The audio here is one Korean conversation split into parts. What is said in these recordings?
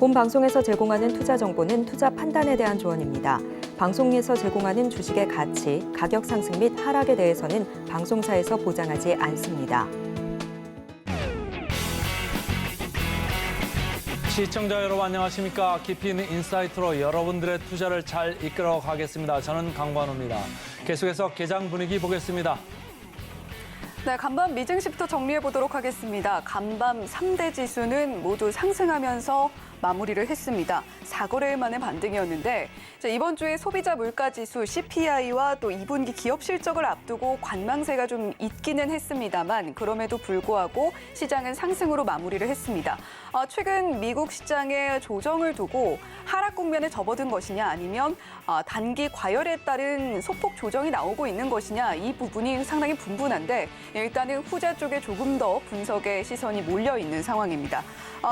본 방송에서 제공하는 투자 정보는 투자 판단에 대한 조언입니다. 방송에서 제공하는 주식의 가치, 가격 상승 및 하락에 대해서는 방송사에서 보장하지 않습니다. 시청자 여러분 안녕하십니까? 깊이 있는 인사이트로 여러분들의 투자를 잘 이끌어 가겠습니다. 저는 강관우입니다. 계속해서 개장 분위기 보겠습니다. 네, 간밤 미증시부터 정리해 보도록 하겠습니다. 간밤 3대 지수는 모두 상승하면서 마무리를 했습니다. 4거래일 만의 반등이었는데 이번 주에 소비자 물가지수 CPI와 또 2분기 기업 실적을 앞두고 관망세가 좀 있기는 했습니다만 그럼에도 불구하고 시장은 상승으로 마무리를 했습니다. 최근 미국 시장의 조정을 두고 하락 국면에 접어든 것이냐 아니면 단기 과열에 따른 소폭 조정이 나오고 있는 것이냐 이 부분이 상당히 분분한데 일단은 후자 쪽에 조금 더 분석의 시선이 몰려 있는 상황입니다.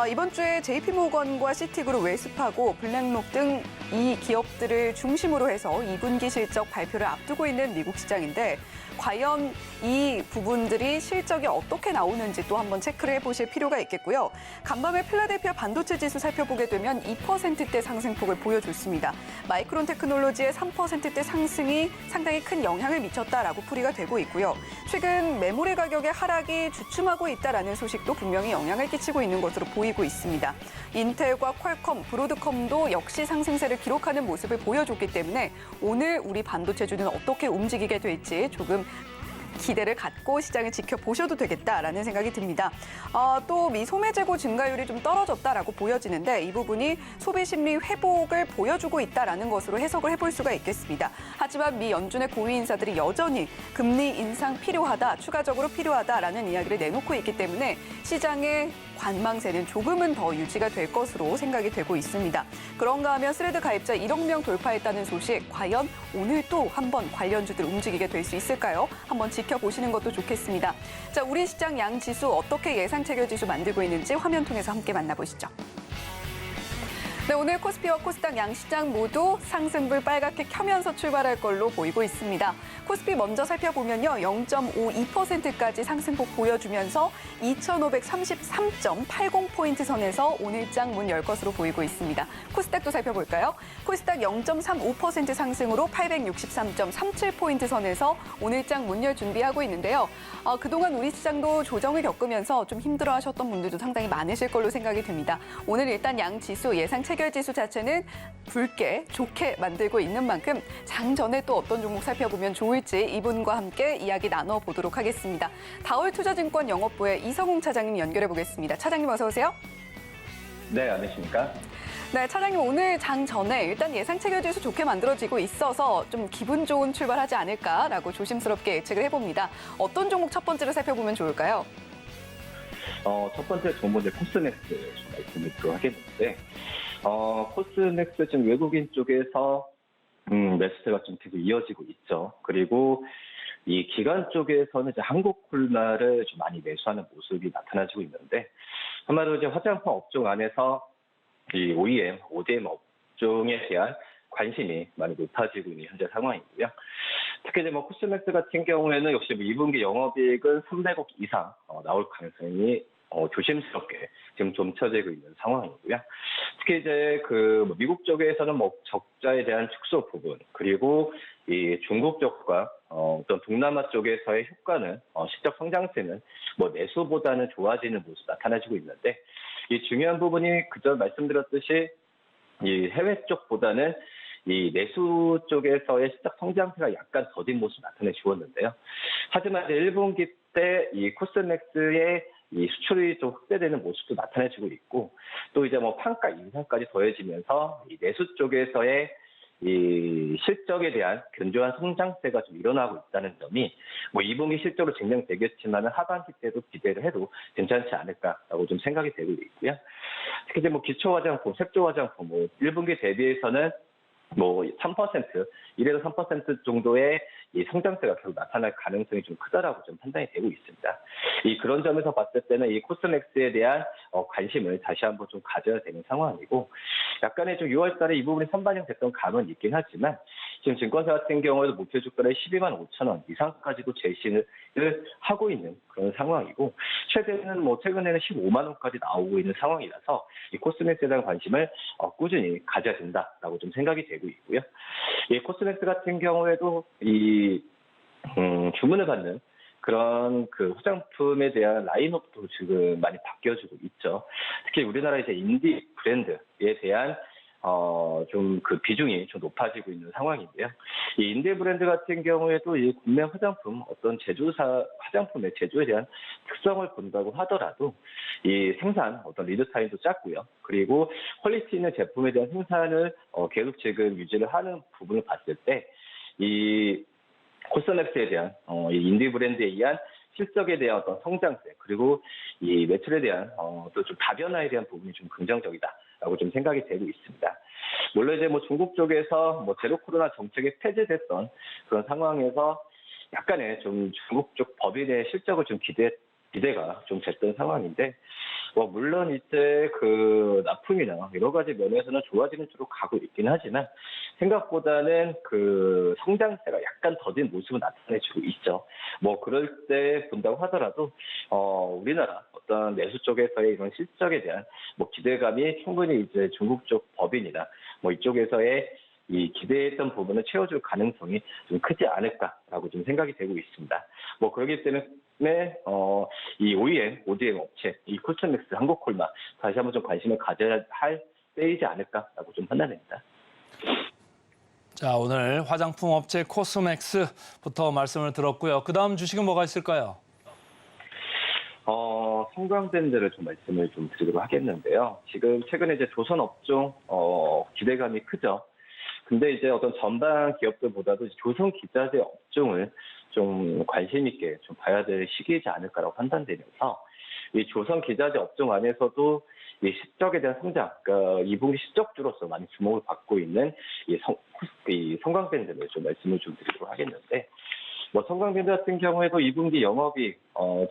이번 주에 JP모건과 시티그룹, 웨스파고, 블랙록 등 이 기업들을 중심으로 해서 2분기 실적 발표를 앞두고 있는 미국 시장인데 과연 이 부분들이 실적이 어떻게 나오는지 또 한번 체크를 해보실 필요가 있겠고요. 간밤에 필라델피아 반도체 지수 살펴보게 되면 2%대 상승폭을 보여줬습니다. 마이크론 테크놀로지의 3%대 상승이 상당히 큰 영향을 미쳤다라고 풀이가 되고 있고요. 최근 메모리 가격의 하락이 주춤하고 있다라는 소식도 분명히 영향을 끼치고 있는 것으로 보이고 있습니다. 인텔과 퀄컴, 브로드컴도 역시 상승세를 기록하는 모습을 보여줬기 때문에 오늘 우리 반도체주는 어떻게 움직이게 될지 조금 기대를 갖고 시장을 지켜보셔도 되겠다라는 생각이 듭니다. 또 미 소매 재고 증가율이 좀 떨어졌다라고 보여지는데 이 부분이 소비 심리 회복을 보여주고 있다라는 것으로 해석을 해볼 수가 있겠습니다. 하지만 미 연준의 고위 인사들이 여전히 금리 인상 필요하다, 추가적으로 필요하다라는 이야기를 내놓고 있기 때문에 시장의 관망세는 조금은 더 유지가 될 것으로 생각이 되고 있습니다. 그런가 하면 스레드 가입자 1억 명 돌파했다는 소식, 과연 오늘 또 한번 관련주들 움직이게 될 수 있을까요? 한번 지켜보시는 것도 좋겠습니다. 자, 우리 시장 양 지수 어떻게 예상 체결 지수 만들고 있는지 화면 통해서 함께 만나보시죠. 네, 오늘 코스피와 코스닥 양시장 모두 상승불 빨갛게 켜면서 출발할 걸로 보이고 있습니다. 코스피 먼저 살펴보면요. 0.52%까지 상승폭 보여주면서 2,533.80포인트 선에서 오늘장 문 열 것으로 보이고 있습니다. 코스닥도 살펴볼까요? 코스닥 0.35% 상승으로 863.37포인트 선에서 오늘장 문 열 준비하고 있는데요. 그동안 우리 시장도 조정을 겪으면서 좀 힘들어하셨던 분들도 상당히 많으실 걸로 생각이 듭니다. 오늘 일단 양 지수 예상 체결 지수 자체는 붉게 좋게 만들고 있는 만큼 장 전에 또 어떤 종목 살펴보면 좋을지 이분과 함께 이야기 나눠보도록 하겠습니다. 다올투자증권 영업부의 이성웅 차장님 연결해 보겠습니다. 차장님 어서 오세요. 네, 안녕하십니까? 네, 차장님 오늘 장 전에 일단 예상 체결 지수 좋게 만들어지고 있어서 좀 기분 좋은 출발하지 않을까라고 조심스럽게 예측을 해봅니다. 어떤 종목 첫 번째로 살펴보면 좋을까요? 첫 번째 종목은 코스맥스 좀 말씀을 드리도록 하겠는데, 코스맥스 지금 외국인 쪽에서 매수세가 좀 계속 이어지고 있죠. 그리고 이 기관 쪽에서는 이제 한국콜마를 좀 많이 매수하는 모습이 나타나지고 있는데, 한마디로 이제 화장품 업종 안에서 이 OEM, ODM 업종에 대한 관심이 많이 높아지고 있는 현재 상황이고요. 특히 이제 코스맥스 같은 경우에는 역시 2분기 영업이익은 300억 이상 나올 가능성이 조심스럽게 지금 좀 쳐지고 있는 상황이고요. 특히 이제 미국 쪽에서는 적자에 대한 축소 부분, 그리고 이 중국 쪽과 어떤 동남아 쪽에서의 효과는 실적 성장세는 내수보다는 좋아지는 모습 나타나지고 있는데, 이 중요한 부분이 그저 말씀드렸듯이 이 해외 쪽보다는 이 내수 쪽에서의 실적 성장세가 약간 더딘 모습 나타내고 있는데요. 하지만 이제 1분기 때 이 코스맥스의 이 수출이 좀 확대되는 모습도 나타내지고 있고, 또 이제 판가 인상까지 더해지면서 이 내수 쪽에서의 이 실적에 대한 견조한 성장세가 좀 일어나고 있다는 점이 2분기 실적으로 증명되겠지만 하반기 때도 기대를 해도 괜찮지 않을까라고 좀 생각이 되고 있고요. 특히 이제 기초 화장품, 색조 화장품 1분기 대비해서는 3%, 1에서 3% 정도의 이 성장세가 계속 나타날 가능성이 좀 크다라고 좀 판단이 되고 있습니다. 그런 점에서 봤을 때는 이 코스맥스에 대한 관심을 다시 한번 좀 가져야 되는 상황이고, 약간의 좀 6월 달에 이 부분이 선반영됐던 감은 있긴 하지만 지금 증권사 같은 경우에도 목표 주가를 12만 5천 원 이상까지도 제시를 하고 있는 그런 상황이고, 최대는 최근에는 15만 원까지 나오고 있는 상황이라서 이 코스맥스에 대한 관심을 꾸준히 가져야 된다라고 좀 생각이 되고 있고요. 이 코스맥스 같은 경우에도 이 주문을 받는 그런 그 화장품에 대한 라인업도 지금 많이 바뀌어지고 있죠. 특히 우리나라 이제 인디 브랜드에 대한 좀 그 비중이 좀 높아지고 있는 상황인데요. 이 인디 브랜드 같은 경우에도 이 국내 화장품 어떤 제조사 화장품의 제조에 대한 특성을 본다고 하더라도 이 생산 어떤 리드 타임도 짧고요. 그리고 퀄리티 있는 제품에 대한 생산을 계속 지금 유지를 하는 부분을 봤을 때 이 코스맥스에 대한 이 인디 브랜드에 의한 실적에 대한 어떤 성장세, 그리고 이 매출에 대한 또 좀 다변화에 대한 부분이 좀 긍정적이다라고 좀 생각이 되고 있습니다. 물론 이제 중국 쪽에서 제로 코로나 정책이 폐지됐던 그런 상황에서 약간의 좀 중국 쪽 법인의 실적을 좀 기대가 좀 됐던 상황인데, 물론 이제 그 납품이나 여러 가지 면에서는 좋아지는 쪽으로 가고 있긴 하지만 생각보다는 그 성장세가 약간 더딘 모습은 나타내주고 있죠. 그럴 때 본다고 하더라도 우리나라 어떤 내수 쪽에서의 이런 실적에 대한 기대감이 충분히 이제 중국 쪽 법인이나 이쪽에서의 이 기대했던 부분을 채워줄 가능성이 좀 크지 않을까라고 좀 생각이 되고 있습니다. 그렇기 때문에 이 ODM 업체, 이 코스맥스, 한국콜마 다시 한번 좀 관심을 가져야 할 때이지 않을까라고 좀 판단됩니다. 자, 오늘 화장품 업체 코스맥스부터 말씀을 들었고요. 그 다음 주식은 뭐가 있을까요? 성광밴드를 좀 말씀을 좀 드리도록 하겠는데요. 지금 최근에 이제 조선 업종 기대감이 크죠. 근데 이제 어떤 전방 기업들보다도 조선 기자재 업종을 좀 관심 있게 좀 봐야 될 시기이지 않을까라고 판단되면서 이 조선 기자재 업종 안에서도 이 실적에 대한 성장, 그러니까 2분기 실적주로서 많이 주목을 받고 있는 이 성광밴드를 좀 말씀을 좀 드리도록 하겠는데, 성광밴드 같은 경우에도 2분기 영업이익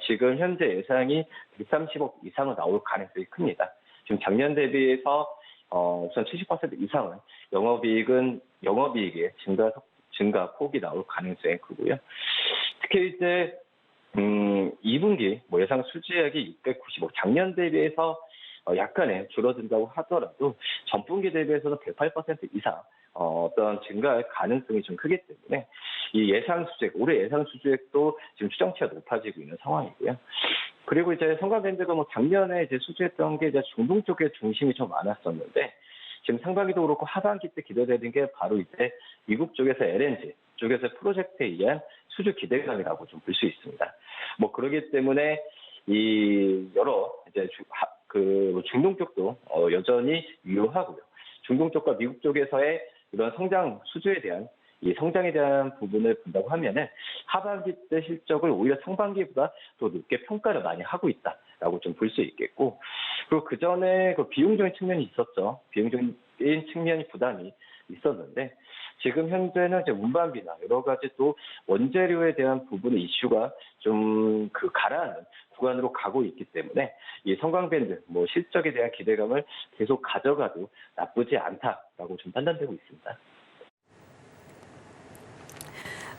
지금 현재 예상이 130억 이상은 나올 가능성이 큽니다. 지금 작년 대비해서 우선 70% 이상은 영업이익의 증가 폭이 나올 가능성이 크고요. 특히 이제 2분기 예상 수주액이 690억, 작년 대비해서 약간의 줄어든다고 하더라도 전분기 대비해서는 108% 이상 어떤 증가할 가능성이 좀 크기 때문에 이 예상 수주액, 올해 예상 수주액도 지금 추정치가 높아지고 있는 상황이고요. 그리고 이제 성광밴드가 작년에 이제 수주했던 게 이제 중동 쪽에 중심이 좀 많았었는데, 지금 상반기도 그렇고 하반기 때 기대되는 게 바로 이제 미국 쪽에서 LNG 쪽에서 프로젝트에 의한 수주 기대감이라고 좀 볼 수 있습니다. 그러기 때문에 이 여러 이제 중동 쪽도 여전히 유효하고요. 중동 쪽과 미국 쪽에서의 이런 성장 수주에 대한 이 성장에 대한 부분을 본다고 하면은 하반기 때 실적을 오히려 상반기보다 더 높게 평가를 많이 하고 있다라고 좀 볼 수 있겠고, 그리고 그 전에 그 비용적인 측면이 있었죠. 비용적인 측면이 부담이 있었는데, 지금 현재는 이제 운반비나 여러 가지 또 원재료에 대한 부분의 이슈가 좀 가라앉는 구간으로 가고 있기 때문에 이 성광밴드 실적에 대한 기대감을 계속 가져가도 나쁘지 않다라고 좀 판단되고 있습니다.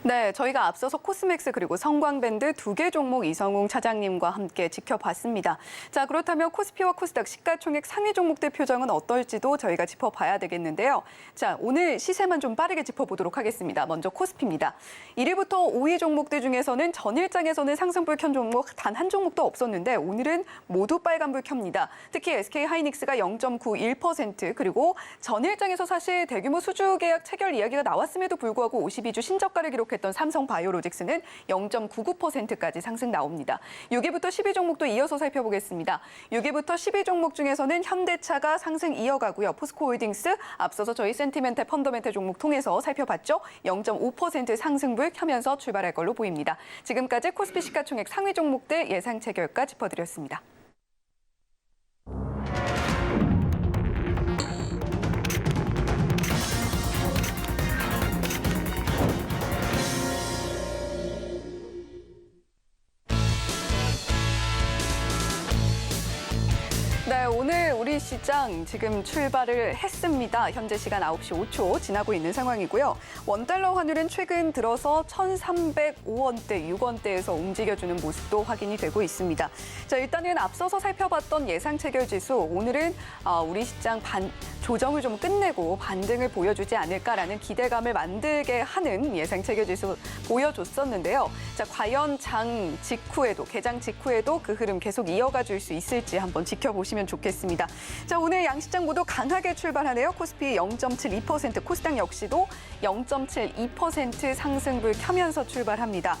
네, 저희가 앞서서 코스맥스 그리고 성광밴드 두 개 종목 이성웅 차장님과 함께 지켜봤습니다. 자, 그렇다면 코스피와 코스닥 시가총액 상위 종목들 표정은 어떨지도 저희가 짚어봐야 되겠는데요. 자, 오늘 시세만 좀 빠르게 짚어보도록 하겠습니다. 먼저 코스피입니다. 1위부터 5위 종목들 중에서는 전일장에서는 상승불 켠 종목 단 한 종목도 없었는데 오늘은 모두 빨간불 켭니다. 특히 SK하이닉스가 0.91%, 그리고 전일장에서 사실 대규모 수주 계약 체결 이야기가 나왔음에도 불구하고 52주 신저가를 기록했던 삼성바이오로직스는 0.99%까지 상승 나옵니다. 6위부터 10위 종목도 이어서 살펴보겠습니다. 6위부터 10위 종목 중에서는 현대차가 상승 이어가고요. 포스코홀딩스 앞서서 저희 센티멘탈 펀더멘탈 종목 통해서 살펴봤죠. 0.5% 상승불 켜면서 출발할 걸로 보입니다. 지금까지 코스피 시가총액 상위 종목들 예상 체결가 짚어드렸습니다. 네, 네, 오늘 우리 시장 지금 출발을 했습니다. 현재 시간 9시 5초 지나고 있는 상황이고요. 원달러 환율은 최근 들어서 1,305원대, 6원대에서 움직여주는 모습도 확인이 되고 있습니다. 자, 일단은 앞서서 살펴봤던 예상 체결 지수, 오늘은 우리 시장 조정을 좀 끝내고 반등을 보여주지 않을까라는 기대감을 만들게 하는 예상 체결 지수 보여줬었는데요. 자, 과연 장 직후에도, 개장 직후에도 그 흐름 계속 이어가 줄 수 있을지 한번 지켜보시면 좋겠습니다. 자, 오늘 양시장 모두 강하게 출발하네요. 코스피 0.72%, 코스닥 역시도 0.72% 상승불 켜면서 출발합니다.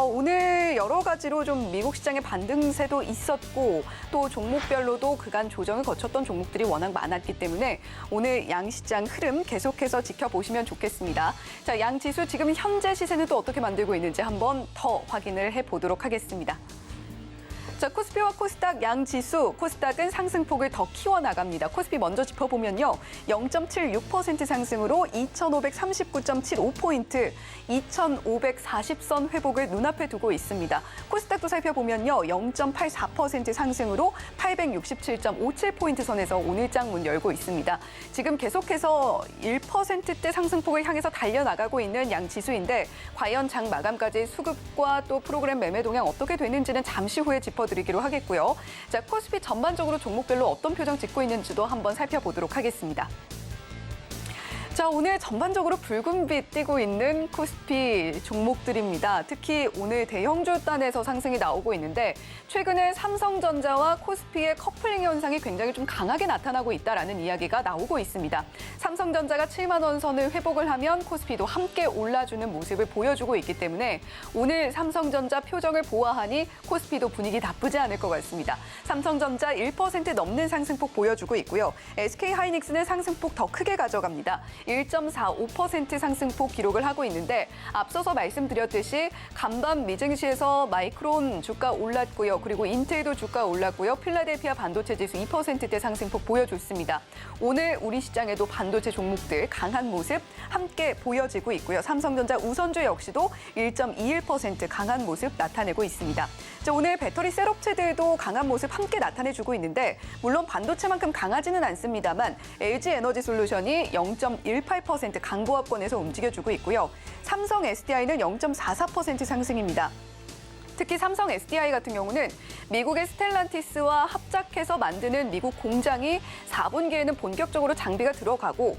오늘 여러 가지로 좀 미국 시장의 반등세도 있었고 또 종목별로도 그간 조정을 거쳤던 종목들이 워낙 많았기 때문에 오늘 양시장 흐름 계속해서 지켜보시면 좋겠습니다. 자, 양 지수 지금 현재 시세는 또 어떻게 만들고 있는지 한번 더 확인을 해보도록 하겠습니다. 자, 코스피와 코스닥 양 지수, 코스닥은 상승폭을 더 키워나갑니다. 코스피 먼저 짚어보면요. 0.76% 상승으로 2,539.75포인트, 2,540선 회복을 눈앞에 두고 있습니다. 코스닥도 살펴보면요. 0.84% 상승으로 867.57포인트 선에서 오늘 장문 열고 있습니다. 지금 계속해서 1%대 상승폭을 향해서 달려나가고 있는 양 지수인데 과연 장 마감까지 수급과 또 프로그램 매매 동향 어떻게 되는지는 잠시 후에 짚어드리기로 하겠고요. 자, 코스피 전반적으로 종목별로 어떤 표정 짓고 있는지도 한번 살펴보도록 하겠습니다. 자, 오늘 전반적으로 붉은빛 띄고 있는 코스피 종목들입니다. 특히 오늘 대형주 단에서 상승이 나오고 있는데 최근에 삼성전자와 코스피의 커플링 현상이 굉장히 좀 강하게 나타나고 있다라는 이야기가 나오고 있습니다. 삼성전자가 7만 원 선을 회복을 하면 코스피도 함께 올라주는 모습을 보여주고 있기 때문에 오늘 삼성전자 표정을 보아하니 코스피도 분위기 나쁘지 않을 것 같습니다. 삼성전자 1% 넘는 상승폭 보여주고 있고요. SK하이닉스는 상승폭 더 크게 가져갑니다. 1.45% 상승폭 기록을 하고 있는데 앞서서 말씀드렸듯이 간밤 미증시에서 마이크론 주가 올랐고요. 그리고 인텔도 주가 올랐고요. 필라델피아 반도체 지수 2%대 상승폭 보여줬습니다. 오늘 우리 시장에도 반도체 종목들 강한 모습 함께 보여지고 있고요. 삼성전자 우선주 역시도 1.21% 강한 모습 나타내고 있습니다. 자, 오늘 배터리 셀 업체들도 강한 모습 함께 나타내주고 있는데 물론 반도체만큼 강하지는 않습니다만 LG에너지솔루션이 0.18% 강보합권에서 움직여주고 있고요. 삼성 SDI는 0.44% 상승입니다. 특히 삼성 SDI 같은 경우는 미국의 스텔란티스와 합작해서 만드는 미국 공장이 4분기에는 본격적으로 장비가 들어가고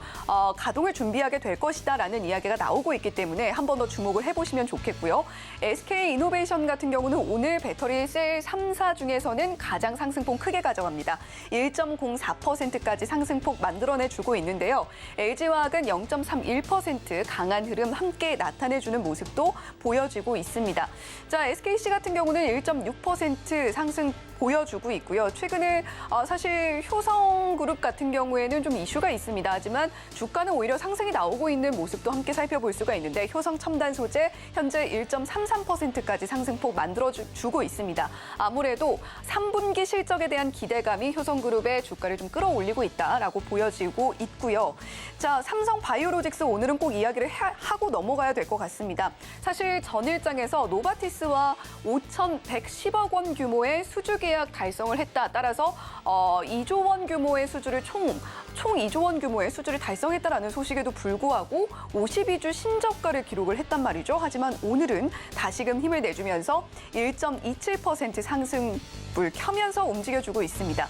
가동을 준비하게 될 것이다라는 이야기가 나오고 있기 때문에 한 번 더 주목을 해보시면 좋겠고요. SK이노베이션 같은 경우는 오늘 배터리 셀 3사 중에서는 가장 상승폭 크게 가져갑니다. 1.04%까지 상승폭 만들어내주고 있는데요. LG화학은 0.31% 강한 흐름 함께 나타내주는 모습도 보여지고 있습니다. 자, SKC 같은 경우는 1.6% 상승 보여주고 있고요. 최근에 사실 효성그룹 같은 경우에는 좀 이슈가 있습니다. 하지만 주가는 오히려 상승이 나오고 있는 모습도 함께 살펴볼 수가 있는데 효성첨단소재 현재 1.33%까지 상승폭 만들어주고 있습니다. 아무래도 3분기 실적에 대한 기대감이 효성그룹의 주가를 좀 끌어올리고 있다라고 보여지고 있고요. 자, 삼성바이오로직스 오늘은 꼭 이야기를 하고 넘어가야 될 것 같습니다. 사실 전일장에서 노바티스와 5,110억 원 규모의 수주 계약 달성을 했다. 따라서 2조 원 규모의 수주를 총 2조 원 규모의 수주를 달성했다라는 소식에도 불구하고 52주 신저가를 기록을 했단 말이죠. 하지만 오늘은 다시금 힘을 내주면서 1.27% 상승불 켜면서 움직여주고 있습니다.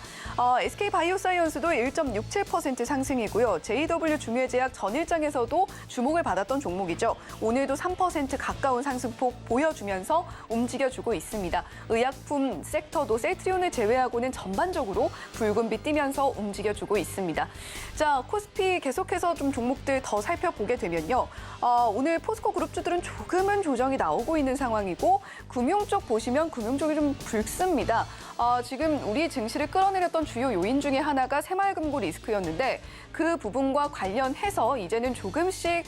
SK바이오사이언스도 1.67% 상승이고요. JW 중외제약 전일장에서도 주목을 받았던 종목이죠. 오늘도 3% 가까운 상승폭 보여주면서 움직여주고 있습니다. 의약품 섹터도 셀트리온을 제외하고는 전반적으로 붉은빛 띄면서 움직여주고 있습니다. 자, 코스피 계속해서 좀 종목들 더 살펴보게 되면요. 오늘 포스코 그룹주들은 조금은 조정이 나오고 있는 상황이고 금융 쪽 보시면 금융 쪽이 좀 붉습니다. 지금 우리 증시를 끌어내렸던 주요 요인 중에 하나가 새마을금고 리스크였는데 그 부분과 관련해서 이제는 조금씩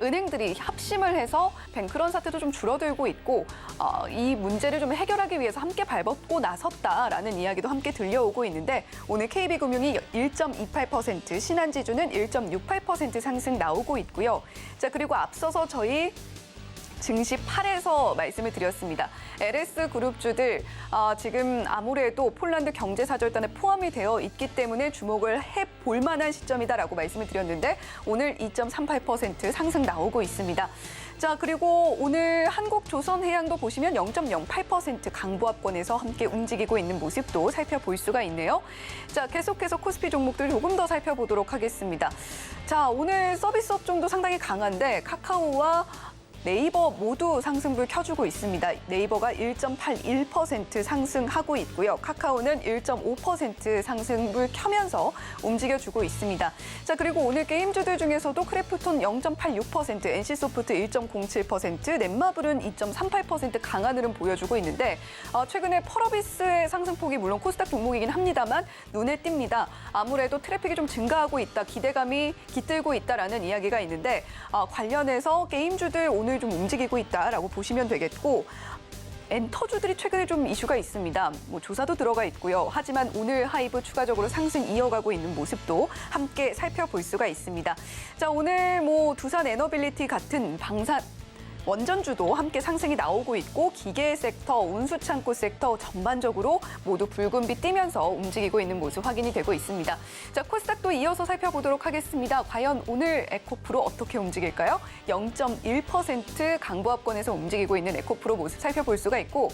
은행들이 합심을 해서 뱅크런 사태도 좀 줄어들고 있고 이 문제를 좀 해결하기 위해서 함께 발벗고 나섰다라는 이야기도 함께 들려오고 있는데 오늘 KB금융이 1.28%, 신한지주는 1.68% 상승 나오고 있고요. 자, 그리고 앞서서 저희 증시 8에서 말씀을 드렸습니다. LS 그룹주들 지금 아무래도 폴란드 경제사절단에 포함이 되어 있기 때문에 주목을 해볼 만한 시점이다라고 말씀을 드렸는데 오늘 2.38% 상승 나오고 있습니다. 자, 그리고 오늘 한국조선해양도 보시면 0.08% 강보합권에서 함께 움직이고 있는 모습도 살펴볼 수가 있네요. 자, 계속해서 코스피 종목들 조금 더 살펴보도록 하겠습니다. 자, 오늘 서비스 업종도 상당히 강한데 카카오와 네이버 모두 상승불 켜주고 있습니다. 네이버가 1.81% 상승하고 있고요. 카카오는 1.5% 상승불 켜면서 움직여주고 있습니다. 자, 그리고 오늘 게임주들 중에서도 크래프톤 0.86%, NC소프트 1.07%, 넷마블은 2.38% 강한 흐름 보여주고 있는데 최근에 펄어비스의 상승폭이 물론 코스닥 종목이긴 합니다만 눈에 띕니다. 아무래도 트래픽이 좀 증가하고 있다, 기대감이 깃들고 있다라는 이야기가 있는데 관련해서 게임주들 오늘 좀 움직이고 있다라고 보시면 되겠고 엔터주들이 최근에 좀 이슈가 있습니다. 조사도 들어가 있고요. 하지만 오늘 하이브 추가적으로 상승 이어가고 있는 모습도 함께 살펴볼 수가 있습니다. 자, 오늘 두산 에너빌리티 같은 방산 원전주도 함께 상승이 나오고 있고 기계 섹터, 운수창고 섹터 전반적으로 모두 붉은빛 띄면서 움직이고 있는 모습 확인이 되고 있습니다. 자, 코스닥도 이어서 살펴보도록 하겠습니다. 과연 오늘 에코프로 어떻게 움직일까요? 0.1% 강보합권에서 움직이고 있는 에코프로 모습 살펴볼 수가 있고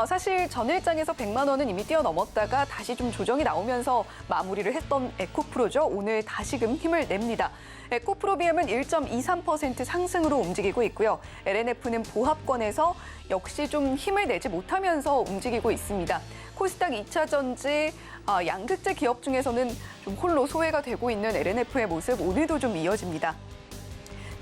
사실 전일장에서 100만 원은 이미 뛰어넘었다가 다시 좀 조정이 나오면서 마무리를 했던 에코프로죠. 오늘 다시금 힘을 냅니다. 에코프로비엠은 1.23% 상승으로 움직이고 있고요. LNF는 보합권에서 역시 좀 힘을 내지 못하면서 움직이고 있습니다. 코스닥 2차 전지 양극재 기업 중에서는 좀 홀로 소외가 되고 있는 LNF의 모습 오늘도 좀 이어집니다.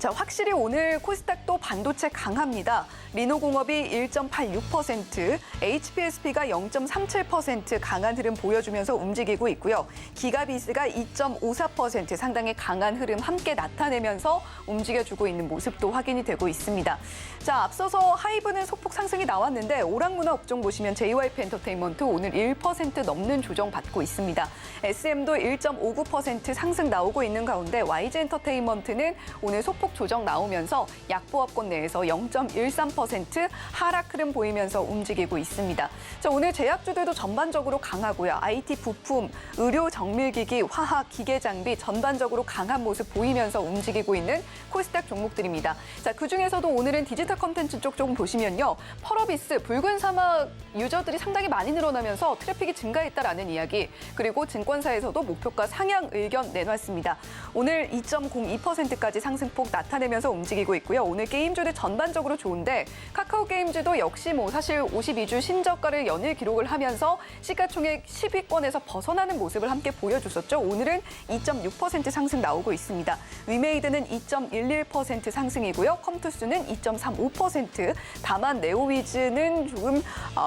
자, 확실히 오늘 코스닥도 반도체 강합니다. 리노공업이 1.86%, HPSP가 0.37% 강한 흐름 보여주면서 움직이고 있고요. 기가비스가 2.54% 상당히 강한 흐름 함께 나타내면서 움직여주고 있는 모습도 확인이 되고 있습니다. 자, 앞서서 하이브는 소폭 상승이 나왔는데 오락문화 업종 보시면 JYP 엔터테인먼트 오늘 1% 넘는 조정 받고 있습니다. SM도 1.59% 상승 나오고 있는 가운데 YG 엔터테인먼트는 오늘 소폭 조정 나오면서 약보합권 내에서 0.13% 하락 흐름 보이면서 움직이고 있습니다. 자, 오늘 제약주들도 전반적으로 강하고요. IT 부품, 의료 정밀기기, 화학, 기계장비 전반적으로 강한 모습 보이면서 움직이고 있는 코스닥 종목들입니다. 자, 그중에서도 오늘은 디지털 콘텐츠 쪽 좀 보시면요. 펄어비스, 붉은 사막 유저들이 상당히 많이 늘어나면서 트래픽이 증가했다라는 이야기, 그리고 증권사에서도 목표가 상향 의견 내놨습니다. 오늘 2.02%까지 상승폭 나타내면서 움직이고 있고요. 오늘 게임주들 전반적으로 좋은데 카카오 게임즈도 역시 사실 52주 신저가를 연일 기록을 하면서 시가총액 10위권에서 벗어나는 모습을 함께 보여줬었죠. 오늘은 2.6% 상승 나오고 있습니다. 위메이드는 2.11% 상승이고요. 컴투스는 2.35%. 다만 네오위즈는 조금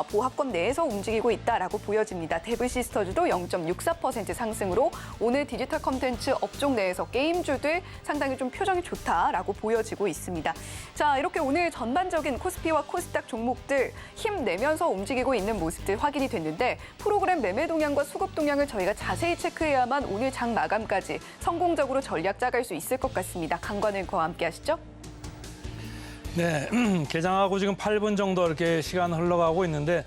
보합권 내에서 움직이고 있다라고 보여집니다. 데브시스터즈도 0.64% 상승으로 오늘 디지털 콘텐츠 업종 내에서 게임주들 상당히 좀 표정이 좋다라고 보여지고 있습니다. 자, 이렇게 오늘 전반적인 코스피와 코스닥 종목들 힘내면서 움직이고 있는 모습들 확인이 됐는데 프로그램 매매 동향과 수급 동향을 저희가 자세히 체크해야만 오늘 장 마감까지 성공적으로 전략 짜갈 수 있을 것 같습니다. 강관은과 함께 하시죠. 네, 개장하고 지금 8분 정도 이렇게 시간 흘러가고 있는데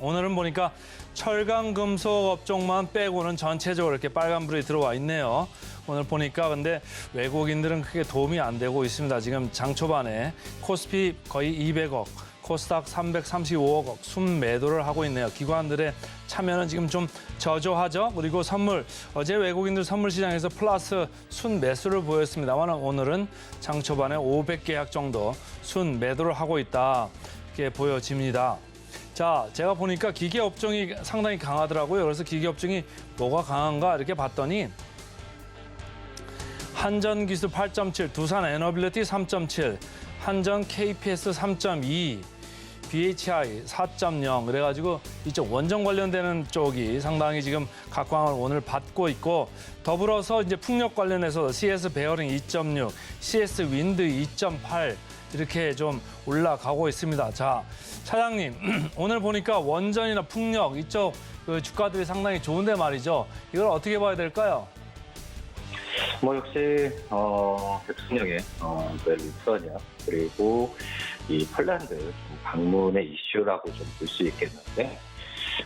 오늘은 보니까 철강 금속 업종만 빼고는 전체적으로 이렇게 빨간불이 들어와 있네요. 오늘 보니까 근데 외국인들은 크게 도움이 안 되고 있습니다. 지금 장 초반에 코스피 거의 200억, 코스닥 335억 원 순매도를 하고 있네요. 기관들의 참여는 지금 좀 저조하죠. 그리고 선물, 어제 외국인들 선물 시장에서 플러스 순매수를 보였습니다만 오늘은 장 초반에 500계약 정도 순매도를 하고 있다, 이렇게 보여집니다. 자, 제가 보니까 기계 업종이 상당히 강하더라고요. 그래서 기계 업종이 뭐가 강한가 이렇게 봤더니 한전기술 8.7, 두산 에너빌리티 3.7, 한전 KPS 3.2, BHI 4.0 그래가지고 이쪽 원전 관련되는 쪽이 상당히 지금 각광을 오늘 받고 있고 더불어서 이제 풍력 관련해서 CS 베어링 2.6, CS 윈드 2.8 이렇게 좀 올라가고 있습니다. 자, 차장님 오늘 보니까 원전이나 풍력 이쪽 그 주가들이 상당히 좋은데 말이죠. 이걸 어떻게 봐야 될까요? 역시 대통령의 투자냐 그리고 이 폴란드 방문의 이슈라고 좀 볼 수 있겠는데,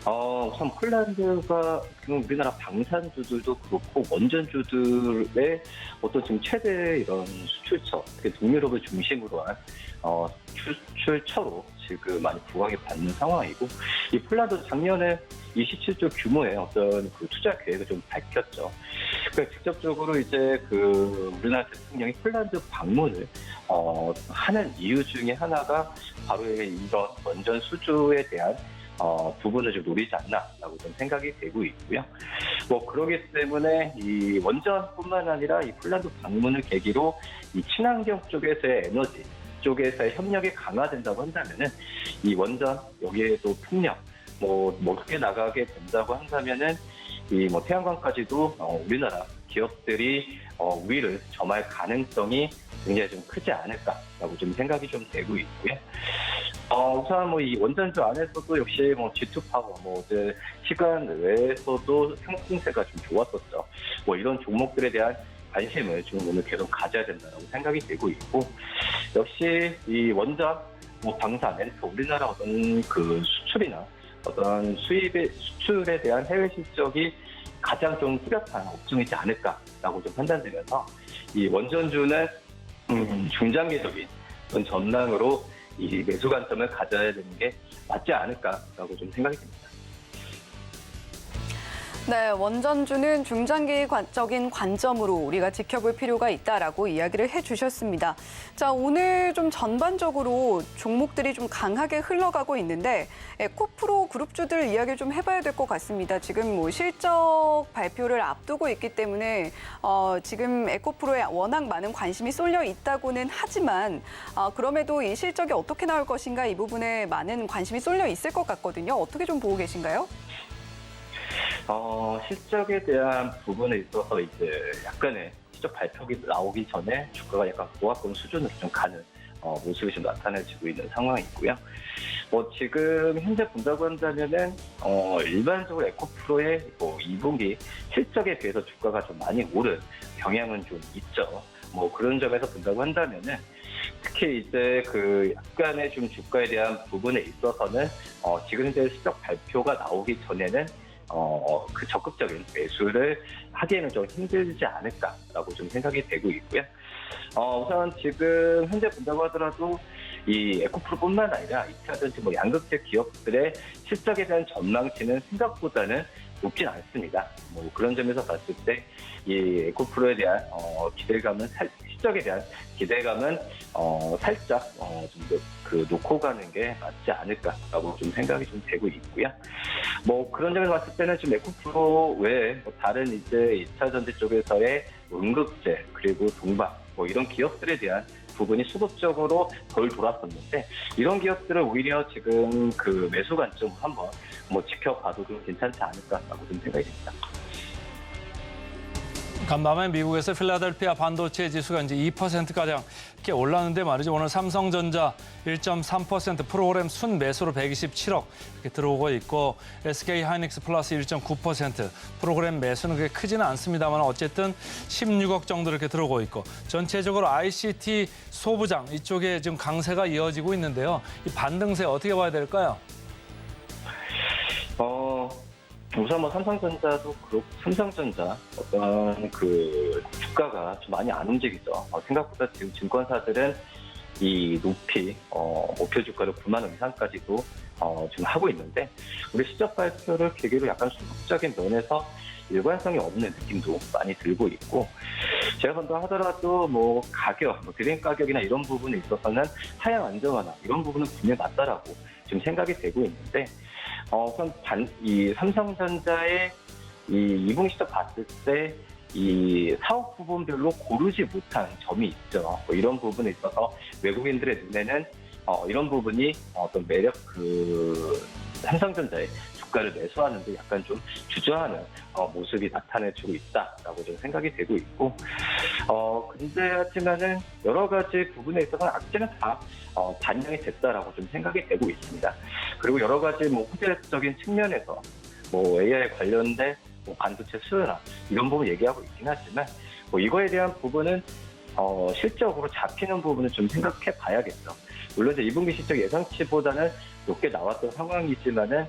우선 폴란드가 지금 우리나라 방산주들도 그렇고 원전주들의 어떤 지금 최대 이런 수출처, 동유럽을 중심으로 한 수출처로 지금 많이 부각이 받는 상황이고, 이 폴란드 작년에 27조 규모의 어떤 그 투자 계획을 좀 밝혔죠. 그러니까 직접적으로 이제 그 우리나라 대통령이 폴란드 방문을 하는 이유 중에 하나가 바로 이런 원전 수주에 대한 부분을 좀 노리지 않나라고 좀 생각이 되고 있고요. 뭐 그러기 때문에 이 원전뿐만 아니라 이 폴란드 방문을 계기로 이 친환경 쪽에서의 에너지 쪽에서의 협력이 강화된다고 한다면은 이 원전 여기에도 풍력 넓게 나가게 된다고 한다면은 이 태양광까지도 우리나라 기업들이 우위를 점할 가능성이 굉장히 좀 크지 않을까라고 좀 생각이 좀 되고 있고요. 우선 이 원전주 안에서도 역시 G2파워 이제 시간 외에서도 상승세가 좀 좋았었죠. 이런 종목들에 대한 관심을 좀 오늘 계속 가져야 된다고 생각이 되고 있고, 역시 이 원전, 방산, 엔터 우리나라 어떤 그 수출이나 어떤 수출에 대한 해외 실적이 가장 좀 뚜렷한 업종이지 않을까라고 좀 판단되면서 이 원전주는 중장기적인 어떤 전망으로 이 매수 관점을 가져야 되는 게 맞지 않을까라고 좀 생각이 듭니다. 네, 원전주는 중장기적인 관점으로 우리가 지켜볼 필요가 있다라고 이야기를 해주셨습니다. 자, 오늘 좀 전반적으로 종목들이 좀 강하게 흘러가고 있는데 에코프로 그룹주들 이야기를 좀 해봐야 될 것 같습니다. 지금 실적 발표를 앞두고 있기 때문에 지금 에코프로에 워낙 많은 관심이 쏠려 있다고는 하지만 그럼에도 이 실적이 어떻게 나올 것인가 이 부분에 많은 관심이 쏠려 있을 것 같거든요. 어떻게 좀 보고 계신가요? 실적에 대한 부분에 있어서 이제 약간의 실적 발표가 나오기 전에 주가가 약간 보합권 수준으로 좀 가는 모습이 좀 나타내지고 있는 상황이고요. 지금 현재 본다고 한다면은 일반적으로 에코프로의 2분기 실적에 비해서 주가가 좀 많이 오른 경향은 좀 있죠. 그런 점에서 본다고 한다면은 특히 이제 그 약간의 좀 주가에 대한 부분에 있어서는 지금 현재 실적 발표가 나오기 전에는 그 적극적인 매수를 하기에는 좀 힘들지 않을까라고 좀 생각이 되고 있고요. 우선 지금 현재 본다고 하더라도 이 에코프로뿐만 아니라 2차전지 양극재 기업들의 실적에 대한 전망치는 생각보다는 높진 않습니다. 그런 점에서 봤을 때 이 에코프로에 대한 기대감은 실적에 대한 기대감은 살짝 좀 놓고 가는 게 맞지 않을까라고 좀 생각이 좀 되고 있고요. 그런 점에서 봤을 때는 지금 에코프로 외에 다른 이제 2차 전지 쪽에서의 응급제 그리고 동방 이런 기업들에 대한 부분이 수급적으로 덜 돌았었는데, 이런 기업들을 오히려 지금 그 매수 관점으로 한번 지켜봐도 좀 괜찮지 않을까라고 좀 생각이 듭니다. 간밤에 미국에서 필라델피아 반도체 지수가 이제 2%가량 이렇게 올랐는데 말이죠. 오늘 삼성전자 1.3% 프로그램 순매수로 127억 이렇게 들어오고 있고, SK 하이닉스 플러스 1.9% 프로그램 매수는 그렇게 크지는 않습니다만 어쨌든 16억 정도 이렇게 들어오고 있고, 전체적으로 ICT 소부장 이쪽에 지금 강세가 이어지고 있는데요. 이 반등세 어떻게 봐야 될까요? 우선 삼성전자도 그렇고, 삼성전자 어떤 그 주가가 좀 많이 안 움직이죠. 생각보다 지금 증권사들은 이 높이 목표 주가를 9만 원 이상까지도 지금 하고 있는데, 우리 실적 발표를 계기로 약간 수급적인 면에서 일관성이 없는 느낌도 많이 들고 있고, 제가 본다 하더라도 가격, 드림 가격이나 이런 부분에 있어서는 하향 안정화나 이런 부분은 분명히 맞다라고 지금 생각이 되고 있는데, 우선 이 삼성전자의 이 2분기 실적 봤을 때 이 사업 부분별로 고르지 못한 점이 있죠. 이런 부분에 있어서 외국인들의 눈에는 이런 부분이 어떤 매력 삼성전자의 주가를 매수하는데 약간 좀 주저하는 모습이 나타내주고 있다라고 좀 생각이 되고 있고, 근데 하지만은 여러 가지 부분에 있어서 악재는 다 반영이 됐다라고 좀 생각이 되고 있습니다. 그리고 여러 가지 호재적인 측면에서 AI 관련된 반도체 수요나 이런 부분 얘기하고 있긴 하지만 이거에 대한 부분은 실적으로 잡히는 부분을 좀 생각해 봐야겠죠. 물론 이제 2분기 실적 예상치보다는 높게 나왔던 상황이지만은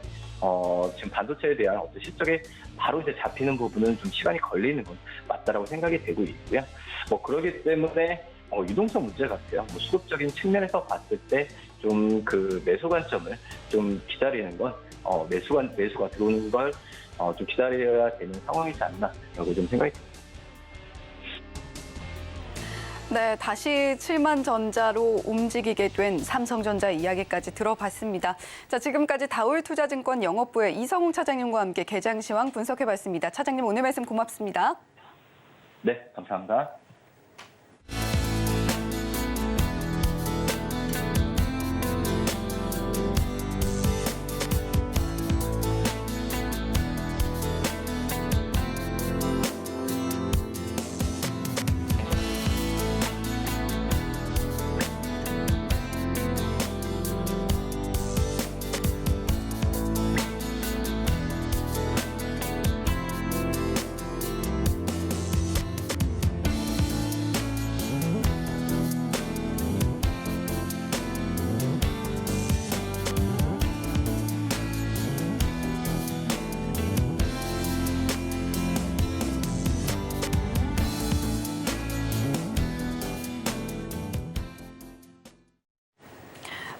지금 반도체에 대한 어떤 실적에 바로 이제 잡히는 부분은 좀 시간이 걸리는 건 맞다라고 생각이 되고 있고요. 그러기 때문에 유동성 문제 같아요. 수급적인 측면에서 봤을 때 좀 그 매수 관점을 좀 기다리는 건 매수가 들어오는 걸 좀 기다려야 되는 상황이지 않나라고 좀 생각이 듭니다. 네, 다시 7만 전자로 움직이게 된 삼성전자 이야기까지 들어봤습니다. 자, 지금까지 다올투자증권 영업부의 이성웅 차장님과 함께 개장 시황 분석해봤습니다. 차장님 오늘 말씀 고맙습니다. 네, 감사합니다.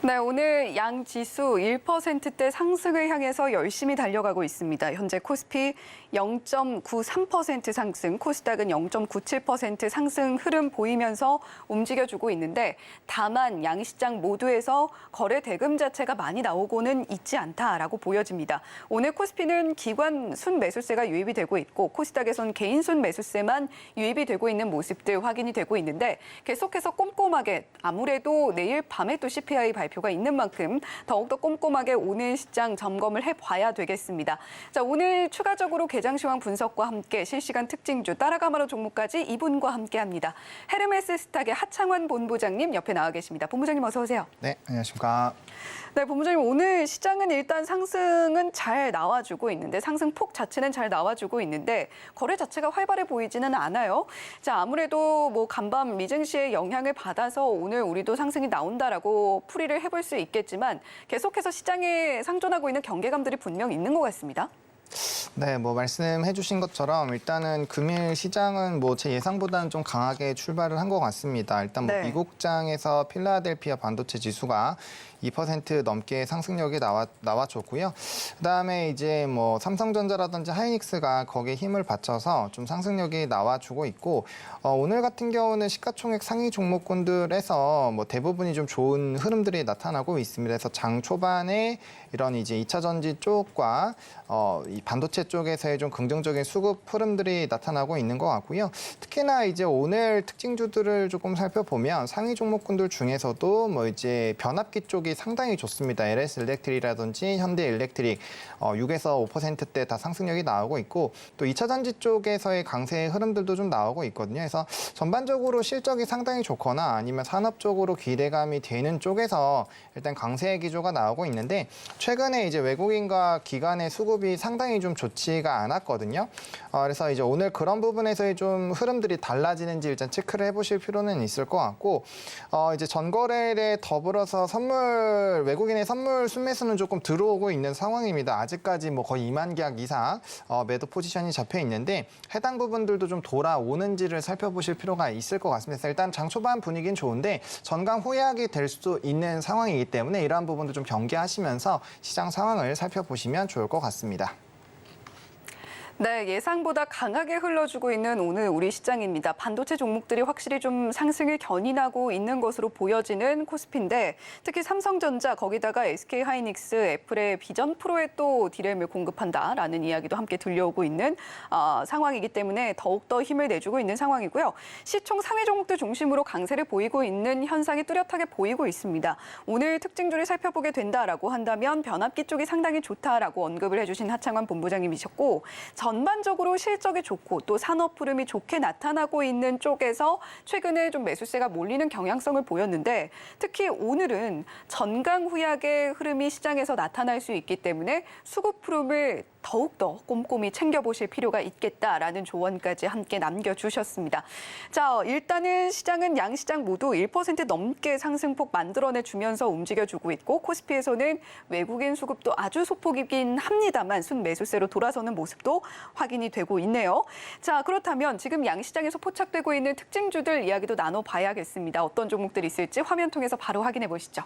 네, 오늘 양 지수 1%대 상승을 향해서 열심히 달려가고 있습니다. 현재 코스피 0.93% 상승, 코스닥은 0.97% 상승 흐름 보이면서 움직여주고 있는데 다만 양시장 모두에서 거래 대금 자체가 많이 나오고는 있지 않다라고 보여집니다. 오늘 코스피는 기관 순매수세가 유입이 되고 있고 코스닥에선 개인 순매수세만 유입이 되고 있는 모습들 확인이 되고 있는데 계속해서 꼼꼼하게 아무래도 내일 밤에 또 CPI 발표가 있는 만큼 더욱더 꼼꼼하게 오늘 시장 점검을 해봐야 되겠습니다. 자, 오늘 추가적으로 개장 시황 분석과 함께 실시간 특징주 따라가마로 종목까지 이분과 함께합니다. 헤르메스 스탁의 하창원 본부장님 옆에 나와 계십니다. 본부장님 어서 오세요. 네, 안녕하십니까. 네, 본부장님 오늘 시장은 일단 상승은 잘 나와주고 있는데 상승폭 자체는 잘 나와주고 있는데 거래 자체가 활발해 보이지는 않아요. 자, 아무래도 뭐 간밤 미증시의 영향을 받아서 오늘 우리도 상승이 나온다라고 풀이를 해볼 수 있겠지만 계속해서 시장에 상존하고 있는 경계감들이 분명 있는 것 같습니다. 네, 뭐 말씀해 주신 것처럼 일단은 금일 시장은 뭐 제 예상보다는 좀 강하게 출발을 한 것 같습니다. 일단 뭐 네. 미국장에서 필라델피아 반도체 지수가 2% 넘게 상승력이 나와줬고요. 그다음에 이제 뭐 삼성전자라든지 하이닉스가 거기에 힘을 받쳐서 좀 상승력이 나와주고 있고 오늘 같은 경우는 시가총액 상위 종목군들에서 뭐 대부분이 좀 좋은 흐름들이 나타나고 있습니다. 그래서 장 초반에 이런 이제 2차 전지 쪽과 이 반도체 쪽에서의 좀 긍정적인 수급 흐름들이 나타나고 있는 것 같고요. 특히나 이제 오늘 특징주들을 조금 살펴보면 상위 종목군들 중에서도 뭐 이제 변압기 쪽이 상당히 좋습니다. LS 일렉트릭이라든지 현대 일렉트릭 6에서 5%대 다 상승력이 나오고 있고 또 2차 전지 쪽에서의 강세 흐름들도 좀 나오고 있거든요. 그래서 전반적으로 실적이 상당히 좋거나 아니면 산업적으로 기대감이 되는 쪽에서 일단 강세의 기조가 나오고 있는데 최근에 이제 외국인과 기관의 수급이 상당히 좀 좋지가 않았거든요. 그래서 이제 오늘 그런 부분에서의 좀 흐름들이 달라지는지 일단 체크를 해보실 필요는 있을 것 같고 이제 전거래에 더불어서 외국인의 선물 순매수는 조금 들어오고 있는 상황입니다. 아직까지 뭐 거의 2만 계약 이상 매도 포지션이 잡혀 있는데 해당 부분들도 좀 돌아오는지를 살펴보실 필요가 있을 것 같습니다. 일단 장 초반 분위기는 좋은데 전강 후약이 될 수도 있는 상황이기 때문에 이러한 부분도 좀 경계하시면서 시장 상황을 살펴보시면 좋을 것 같습니다. 네, 예상보다 강하게 흘러주고 있는 오늘 우리 시장입니다. 반도체 종목들이 확실히 좀 상승을 견인하고 있는 것으로 보여지는 코스피인데 특히 삼성전자 거기다가 SK하이닉스, 애플의 비전 프로에 또 디램을 공급한다라는 이야기도 함께 들려오고 있는 상황이기 때문에 더욱더 힘을 내주고 있는 상황이고요. 시총 상위 종목들 중심으로 강세를 보이고 있는 현상이 뚜렷하게 보이고 있습니다. 오늘 특징주를 살펴보게 된다라고 한다면 변압기 쪽이 상당히 좋다라고 언급을 해주신 하창원 본부장님이셨고 전반적으로 실적이 좋고 또 산업 흐름이 좋게 나타나고 있는 쪽에서 최근에 좀 매수세가 몰리는 경향성을 보였는데 특히 오늘은 전강 후약의 흐름이 시장에서 나타날 수 있기 때문에 수급 흐름을 더욱더 꼼꼼히 챙겨보실 필요가 있겠다라는 조언까지 함께 남겨주셨습니다. 자, 일단은 시장은 양시장 모두 1% 넘게 상승폭 만들어내주면서 움직여주고 있고 코스피에서는 외국인 수급도 아주 소폭이긴 합니다만 순매수세로 돌아서는 모습도 확인이 되고 있네요. 자, 그렇다면 지금 양시장에서 포착되고 있는 특징주들 이야기도 나눠봐야겠습니다. 어떤 종목들이 있을지 화면 통해서 바로 확인해 보시죠.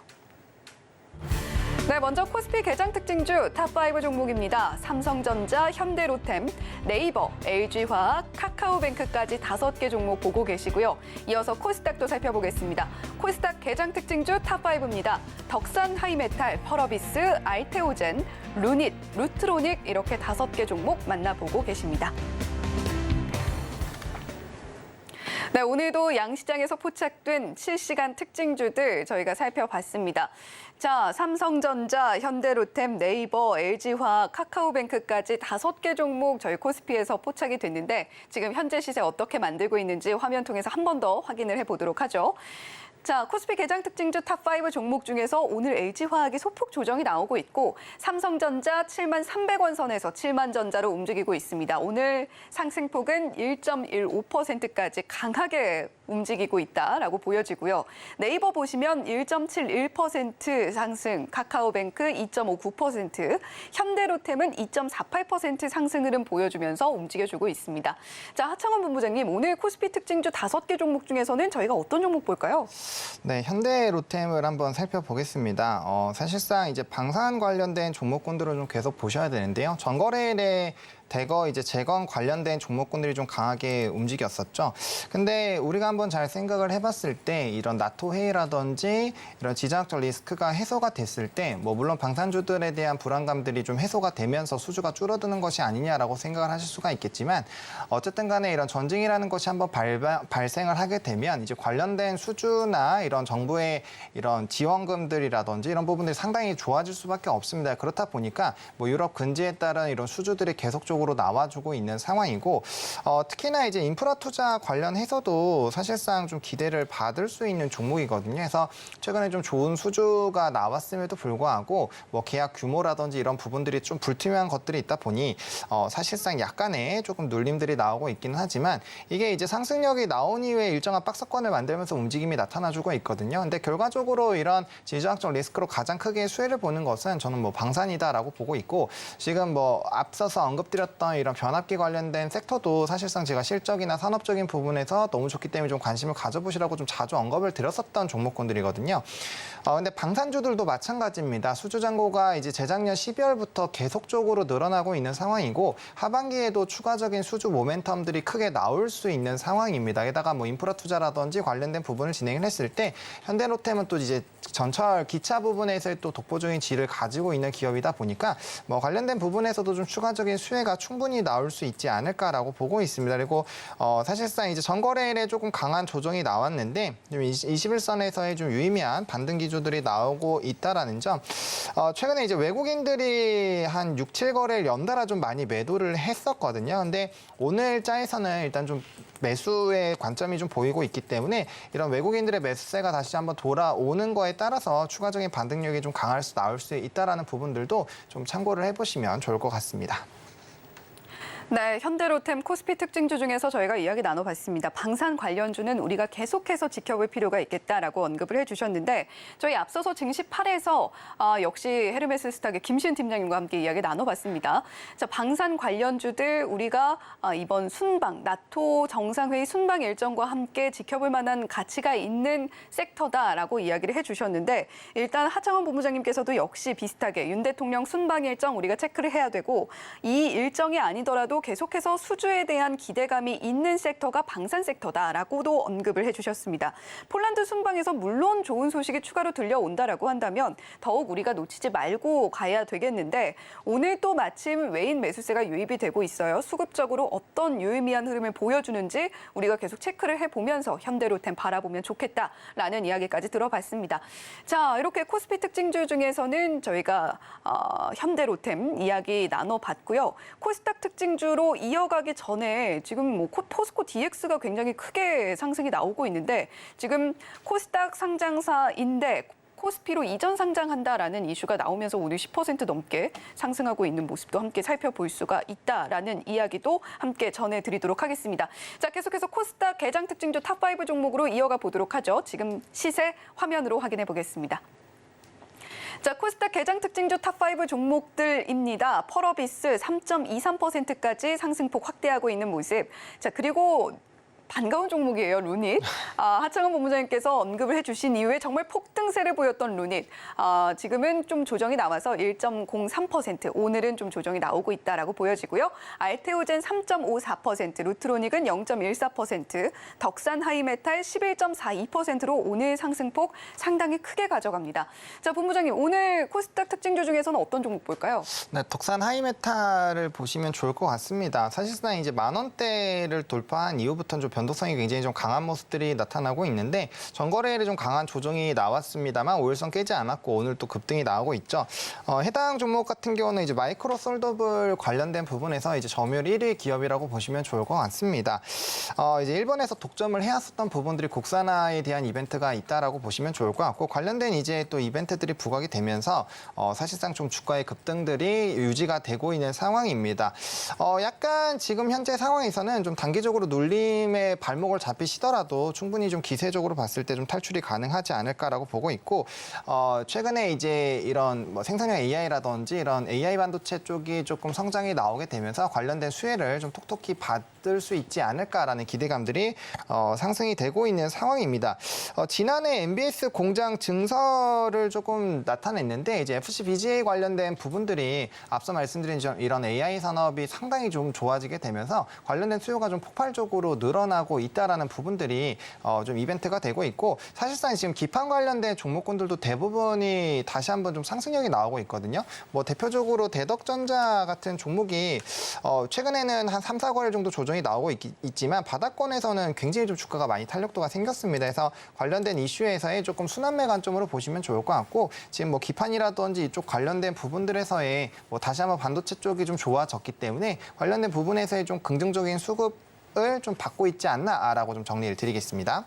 네, 먼저 코스피 개장 특징주 탑5 종목입니다. 삼성전자, 현대로템, 네이버, LG화학, 카카오뱅크까지 5개 종목 보고 계시고요. 이어서 코스닥도 살펴보겠습니다. 코스닥 개장 특징주 탑5입니다. 덕산 하이메탈, 펄어비스, 알테오젠, 루닛, 루트로닉 이렇게 5개 종목 만나보고 계십니다. 네, 오늘도 양시장에서 포착된 실시간 특징주들 저희가 살펴봤습니다. 자, 삼성전자, 현대로템, 네이버, LG화학, 카카오뱅크까지 5개 종목 저희 코스피에서 포착이 됐는데 지금 현재 시세 어떻게 만들고 있는지 화면 통해서 한 번 더 확인을 해보도록 하죠. 자, 코스피 개장 특징주 탑5 종목 중에서 오늘 LG화학이 소폭 조정이 나오고 있고 삼성전자 7만 300원 선에서 7만 전자로 움직이고 있습니다. 오늘 상승폭은 1.15%까지 강하게 움직이고 있다라고 보여지고요. 네이버 보시면 1.71% 상승, 카카오뱅크 2.59%, 현대로템은 2.48% 상승 흐름 보여주면서 움직여주고 있습니다. 자, 하창원 본부장님, 오늘 코스피 특징주 5개 종목 중에서는 저희가 어떤 종목 볼까요? 네, 현대로템을 한번 살펴보겠습니다. 사실상 이제 방산 관련된 종목군들을 좀 계속 보셔야 되는데요. 전거래일에 대거 이제 재건 관련된 종목군들이 좀 강하게 움직였었죠. 근데 우리가 한번 잘 생각을 해봤을 때 이런 나토 회의라든지 이런 지정학적 리스크가 해소가 됐을 때 뭐 물론 방산주들에 대한 불안감들이 좀 해소가 되면서 수주가 줄어드는 것이 아니냐라고 생각을 하실 수가 있겠지만 어쨌든 간에 이런 전쟁이라는 것이 한번 발생을 하게 되면 이제 관련된 수주나 이런 정부의 이런 지원금들이라든지 이런 부분들이 상당히 좋아질 수밖에 없습니다. 그렇다 보니까 뭐 유럽 근지에 따른 이런 수주들이 계속적으로 나와주고 있는 상황이고 특히나 이제 인프라 투자 관련해서도 사실상 좀 기대를 받을 수 있는 종목이거든요. 그래서 최근에 좀 좋은 수주가 나왔음에도 불구하고 뭐 계약 규모라든지 이런 부분들이 좀 불투명한 것들이 있다 보니 사실상 약간의 조금 눌림들이 나오고 있기는 하지만 이게 이제 상승력이 나온 이후에 일정한 박스권을 만들면서 움직임이 나타나주고 있거든요. 근데 결과적으로 이런 지정학적 리스크로 가장 크게 수혜를 보는 것은 저는 뭐 방산이다라고 보고 있고 지금 뭐 앞서서 언급드렸던 이런 변압기 관련된 섹터도 사실상 제가 실적이나 산업적인 부분에서 너무 좋기 때문에 좀 관심을 가져보시라고 좀 자주 언급을 드렸었던 종목군들이거든요. 근데 방산주들도 마찬가지입니다. 수주 잔고가 이제 재작년 12월부터 계속적으로 늘어나고 있는 상황이고 하반기에도 추가적인 수주 모멘텀들이 크게 나올 수 있는 상황입니다. 게다가 뭐 인프라 투자라든지 관련된 부분을 진행을 했을 때 현대로템은 또 이제 전철 기차 부분에서의 또 독보적인 질을 가지고 있는 기업이다 보니까 뭐 관련된 부분에서도 좀 추가적인 수혜가 충분히 나올 수 있지 않을까라고 보고 있습니다. 그리고 사실상 이제 전거래일에 조금 강한 조정이 나왔는데 좀 21선에서의 좀 유의미한 반등 기조들이 나오고 있다라는 점. 최근에 이제 외국인들이 한 6, 7거래일 연달아 좀 많이 매도를 했었거든요. 근데 오늘자에서는 일단 좀 매수의 관점이 좀 보이고 있기 때문에 이런 외국인들의 매수세가 다시 한번 돌아오는 거에 따라서 추가적인 반등력이 좀 나올 수 있다라는 부분들도 좀 참고를 해보시면 좋을 것 같습니다. 네, 현대로템 코스피 특징주 중에서 저희가 이야기 나눠봤습니다. 방산 관련주는 우리가 계속해서 지켜볼 필요가 있겠다라고 언급을 해주셨는데 저희 앞서서 증시 8에서 역시 헤르메스 스탁의 김시은 팀장님과 함께 이야기 나눠봤습니다. 자, 방산 관련주들 우리가 이번 순방, 나토 정상회의 순방 일정과 함께 지켜볼 만한 가치가 있는 섹터다라고 이야기를 해주셨는데 일단 하창원 본부장님께서도 역시 비슷하게 윤 대통령 순방 일정 우리가 체크를 해야 되고 이 일정이 아니더라도 계속해서 수주에 대한 기대감이 있는 섹터가 방산 섹터다라고도 언급을 해주셨습니다. 폴란드 순방에서 물론 좋은 소식이 추가로 들려온다라고 한다면 더욱 우리가 놓치지 말고 가야 되겠는데 오늘 또 마침 외인 매수세가 유입이 되고 있어요. 수급적으로 어떤 유의미한 흐름을 보여주는지 우리가 계속 체크를 해보면서 현대로템 바라보면 좋겠다라는 이야기까지 들어봤습니다. 자, 이렇게 코스피 특징주 중에서는 저희가 현대로템 이야기 나눠봤고요. 코스닥 특징주로 이어가기 전에 지금 뭐 포스코 DX가 굉장히 크게 상승이 나오고 있는데 지금 코스닥 상장사인데 코스피로 이전 상장한다라는 이슈가 나오면서 오늘 10% 넘게 상승하고 있는 모습도 함께 살펴볼 수가 있다라는 이야기도 함께 전해드리도록 하겠습니다. 자, 계속해서 코스닥 개장 특징주 탑5 종목으로 이어가 보도록 하죠. 지금 시세 화면으로 확인해 보겠습니다. 자, 코스닥 개장 특징주 탑5 종목들입니다. 펄어비스 3.23%까지 상승폭 확대하고 있는 모습. 자, 그리고 반가운 종목이에요, 루닛. 하창원 본부장님께서 언급을 해주신 이후에 정말 폭등세를 보였던 루닛. 지금은 좀 조정이 나와서 1.03%, 오늘은 좀 조정이 나오고 있다라고 보여지고요. 알테오젠 3.54%, 루트로닉은 0.14%, 덕산 하이메탈 11.42%로 오늘 상승폭 상당히 크게 가져갑니다. 자, 본부장님, 오늘 코스닥 특징주 중에서는 어떤 종목 볼까요? 네, 덕산 하이메탈을 보시면 좋을 것 같습니다. 사실상 이제 10,000원대를 돌파한 이후부터는 좀 변동성이 굉장히 좀 강한 모습들이 나타나고 있는데 전거래일에 좀 강한 조정이 나왔습니다만 5일선 깨지 않았고 오늘 또 급등이 나오고 있죠. 해당 종목 같은 경우는 이제 마이크로 솔더블 관련된 부분에서 이제 점유율 1위 기업이라고 보시면 좋을 것 같습니다. 이제 일본에서 독점을 해왔었던 부분들이 국산화에 대한 이벤트가 있다라고 보시면 좋을 것 같고 관련된 이제 또 이벤트들이 부각이 되면서 사실상 좀 주가의 급등들이 유지가 되고 있는 상황입니다. 약간 지금 현재 상황에서는 좀 단기적으로 눌림에 발목을 잡히시더라도 충분히 좀 기세적으로 봤을 때 좀 탈출이 가능하지 않을까라고 보고 있고 최근에 이제 이런 뭐 생성형 AI라든지 이런 AI 반도체 쪽이 조금 성장이 나오게 되면서 관련된 수혜를 좀 톡톡히 받을 수 있지 않을까라는 기대감들이 상승이 되고 있는 상황입니다. 지난해 MBS 공장 증설을 조금 나타냈는데 이제 FCBGA 관련된 부분들이 앞서 말씀드린 이런 AI 산업이 상당히 좀 좋아지게 되면서 관련된 수요가 좀 폭발적으로 늘어나고 있다라는 부분들이 좀 이벤트가 되고 있고 사실상 지금 기판 관련된 종목군들도 대부분이 다시 한번 좀 상승력이 나오고 있거든요. 뭐 대표적으로 대덕전자 같은 종목이 최근에는 한 3, 4거래 정도 조정이 나오고 있지만 바닥권에서는 굉장히 좀 주가가 많이 탄력도가 생겼습니다. 그래서 관련된 이슈에서의 조금 순환매 관점으로 보시면 좋을 것 같고 지금 뭐 기판이라든지 이쪽 관련된 부분들에서의 뭐 다시 한번 반도체 쪽이 좀 좋아졌기 때문에 관련된 부분에서의 좀 긍정적인 수급을 좀 받고 있지 않나라고 좀 정리를 드리겠습니다.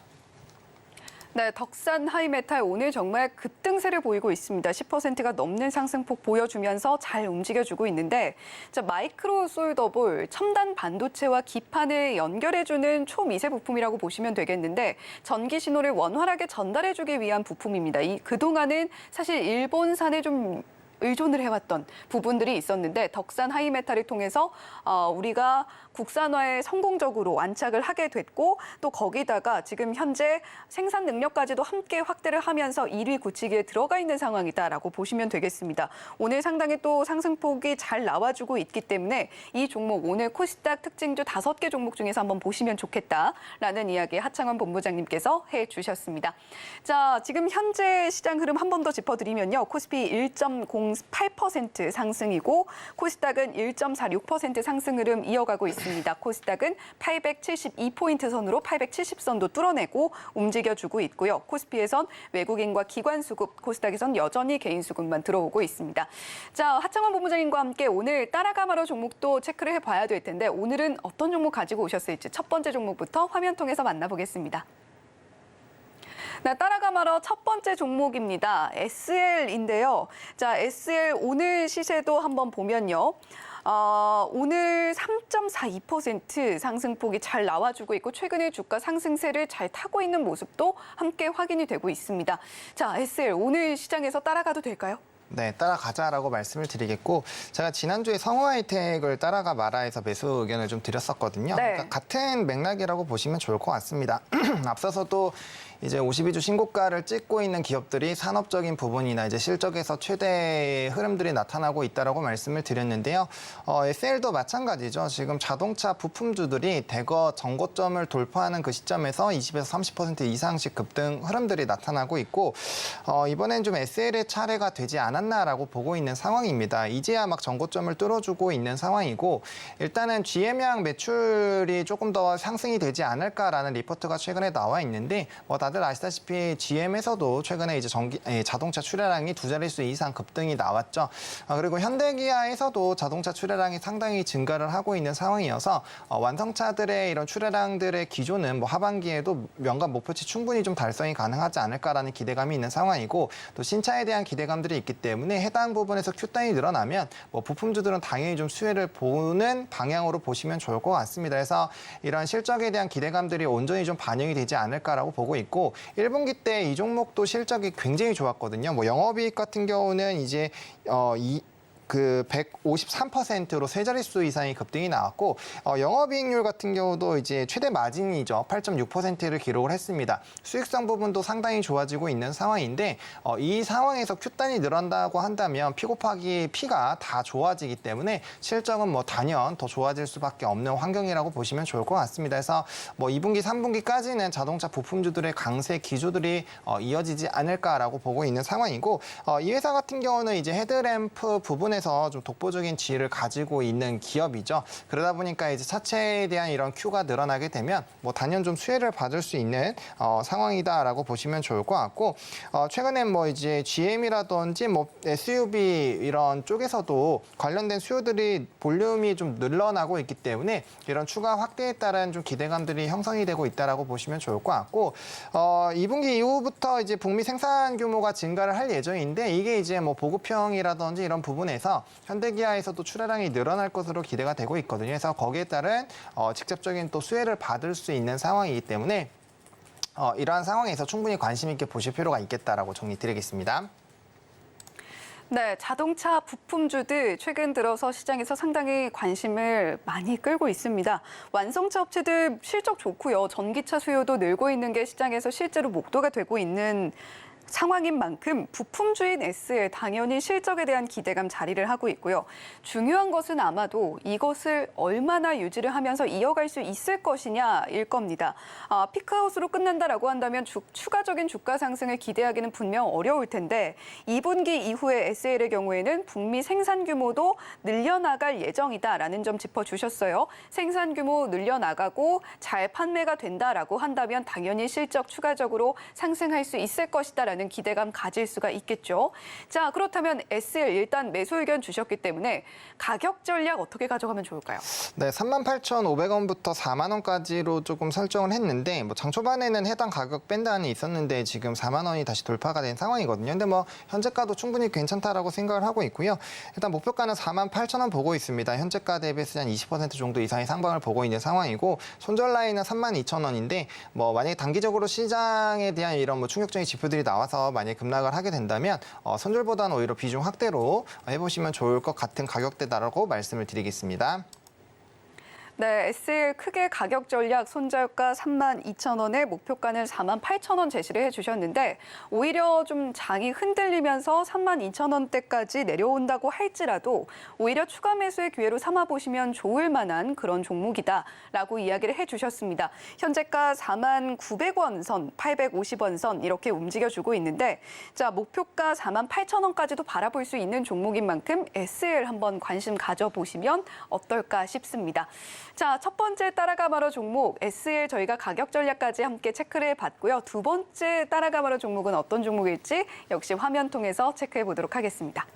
네, 덕산 하이메탈 오늘 정말 급등세를 보이고 있습니다. 10%가 넘는 상승폭 보여주면서 잘 움직여주고 있는데 자, 마이크로 솔더볼, 첨단 반도체와 기판을 연결해주는 초미세 부품이라고 보시면 되겠는데 전기 신호를 원활하게 전달해주기 위한 부품입니다. 그동안은 사실 일본산에 좀 의존을 해왔던 부분들이 있었는데 덕산 하이메탈을 통해서 우리가 국산화에 성공적으로 안착을 하게 됐고 또 거기다가 지금 현재 생산 능력까지도 함께 확대를 하면서 1위 굳히기에 들어가 있는 상황이다라고 보시면 되겠습니다. 오늘 상당히 또 상승폭이 잘 나와주고 있기 때문에 이 종목 오늘 코스닥 특징주 5개 종목 중에서 한번 보시면 좋겠다라는 이야기 하창원 본부장님께서 해주셨습니다. 자, 지금 현재 시장 흐름 한 번 더 짚어드리면요. 코스피 1.08% 상승이고 코스닥은 1.46% 상승 흐름 이어가고 있습니다. 코스닥은 872포인트 선으로 870선도 뚫어내고 움직여주고 있고요. 코스피에선 외국인과 기관 수급, 코스닥에선 여전히 개인 수급만 들어오고 있습니다. 자, 하창원 본부장님과 함께 오늘 따라가마로 종목도 체크를 해봐야 될 텐데 오늘은 어떤 종목 가지고 오셨을지 첫 번째 종목부터 화면 통해서 만나보겠습니다. 네, 따라가마러 첫 번째 종목입니다. SL인데요. 자, SL 오늘 시세도 한번 보면요. 오늘 3.42% 상승폭이 잘 나와주고 있고 최근에 주가 상승세를 잘 타고 있는 모습도 함께 확인이 되고 있습니다. 자, SL 오늘 시장에서 따라가도 될까요? 네, 따라가자라고 말씀을 드리겠고 제가 지난주에 성우하이텍을 따라가 마라에서 매수 의견을 좀 드렸었거든요. 네. 그러니까 같은 맥락이라고 보시면 좋을 것 같습니다. 앞서서도 이제 52주 신고가를 찍고 있는 기업들이 산업적인 부분이나 이제 실적에서 최대의 흐름들이 나타나고 있다라고 말씀을 드렸는데요. SL도 마찬가지죠. 지금 자동차 부품주들이 대거 전고점을 돌파하는 그 시점에서 20에서 30% 이상씩 급등 흐름들이 나타나고 있고 이번엔 좀 SL의 차례가 되지 않았나라고 보고 있는 상황입니다. 이제야 막 전고점을 뚫어주고 있는 상황이고 일단은 GM양 매출이 조금 더 상승이 되지 않을까라는 리포트가 최근에 나와 있는데 다들 다들 아시다시피 GM에서도 최근에 이제 자동차 출하량이 두 자릿수 이상 급등이 나왔죠. 그리고 현대기아에서도 자동차 출하량이 상당히 증가를 하고 있는 상황이어서 완성차들의 이런 출하량들의 기조는 뭐 하반기에도 연간 목표치 충분히 좀 달성이 가능하지 않을까라는 기대감이 있는 상황이고 또 신차에 대한 기대감들이 있기 때문에 해당 부분에서 Q단이 늘어나면 뭐 부품주들은 당연히 좀 수혜를 보는 방향으로 보시면 좋을 것 같습니다. 그래서 이런 실적에 대한 기대감들이 온전히 좀 반영이 되지 않을까라고 보고 있고 1분기 때 이 종목도 실적이 굉장히 좋았거든요. 뭐 영업이익 같은 경우는 이제 153%로 세 자릿수 이상의 급등이 나왔고 영업이익률 같은 경우도 이제 최대 마진이죠. 8.6%를 기록을 했습니다. 수익성 부분도 상당히 좋아지고 있는 상황인데 이 상황에서 Q단이 늘어난다고 한다면 P 곱하기 P가 다 좋아지기 때문에 실적은 뭐 단연 더 좋아질 수밖에 없는 환경이라고 보시면 좋을 것 같습니다. 그래서 뭐 2분기, 3분기까지는 자동차 부품주들의 강세 기조들이 이어지지 않을까라고 보고 있는 상황이고 이 회사 같은 경우는 이제 헤드램프 부분에서 좀 독보적인 지위를 가지고 있는 기업이죠. 그러다 보니까 이제 차체에 대한 이런 Q가 늘어나게 되면 뭐 단연 좀 수혜를 받을 수 있는 상황이다라고 보시면 좋을 것 같고 최근에 뭐 이제 GM이라든지 뭐 SUV 이런 쪽에서도 관련된 수요들이 볼륨이 좀 늘어나고 있기 때문에 이런 추가 확대에 따른 좀 기대감들이 형성이 되고 있다라고 보시면 좋을 것 같고 2분기 이후부터 이제 북미 생산 규모가 증가를 할 예정인데 이게 이제 뭐 보급형이라든지 이런 부분에서 현대기아에서도 출하량이 늘어날 것으로 기대가 되고 있거든요. 그래서 거기에 따른 직접적인 또 수혜를 받을 수 있는 상황이기 때문에 이러한 상황에서 충분히 관심 있게 보실 필요가 있겠다라고 정리드리겠습니다. 네, 자동차 부품주들 최근 들어서 시장에서 상당히 관심을 많이 끌고 있습니다. 완성차 업체들 실적 좋고요. 전기차 수요도 늘고 있는 게 시장에서 실제로 목도가 되고 있는 상황인 만큼 부품주인 SL 당연히 실적에 대한 기대감 자리를 하고 있고요. 중요한 것은 아마도 이것을 얼마나 유지를 하면서 이어갈 수 있을 것이냐일 겁니다. 피크아웃으로 끝난다라고 한다면 추가적인 주가 상승을 기대하기는 분명 어려울 텐데 2분기 이후에 SL의 경우에는 북미 생산 규모도 늘려나갈 예정이다라는 점 짚어주셨어요. 생산 규모 늘려나가고 잘 판매가 된다라고 한다면 당연히 실적 추가적으로 상승할 수 있을 것이다라는 기대감 가질 수가 있겠죠. 자, 그렇다면 SL 일단 매수 의견 주셨기 때문에 가격 전략 어떻게 가져가면 좋을까요? 네, 38,500원부터 4만 원까지로 조금 설정을 했는데 뭐 장 초반에는 해당 가격 밴드안이 있었는데 지금 4만 원이 다시 돌파가 된 상황이거든요. 근데 뭐 현재가도 충분히 괜찮다라고 생각을 하고 있고요. 일단 목표가는 4만 8천 원 보고 있습니다. 현재가 대비해서 한 20% 정도 이상의 상방을 보고 있는 상황이고 손절 라인은 3만 2천 원인데 뭐 만약에 단기적으로 시장에 대한 이런 뭐 충격적인 지표들이 나와서 만약에 급락을 하게 된다면 손절보다는 오히려 비중 확대로 해보시면 좋을 것 같은 가격대다라고 말씀을 드리겠습니다. 네, SL 크게 가격 전략 손절가 32,000원에 목표가는 48,000원 제시를 해주셨는데 오히려 좀 장이 흔들리면서 32,000원대까지 내려온다고 할지라도 오히려 추가 매수의 기회로 삼아보시면 좋을 만한 그런 종목이다라고 이야기를 해주셨습니다. 현재가 49,900원 선, 850원 선 이렇게 움직여주고 있는데 자 목표가 48,000원까지도 바라볼 수 있는 종목인 만큼 SL 한번 관심 가져보시면 어떨까 싶습니다. 자, 첫 번째 따라가 말어 종목 SL 저희가 가격 전략까지 함께 체크를 해봤고요. 두 번째 따라가 말어 종목은 어떤 종목일지 역시 화면 통해서 체크해 보도록 하겠습니다.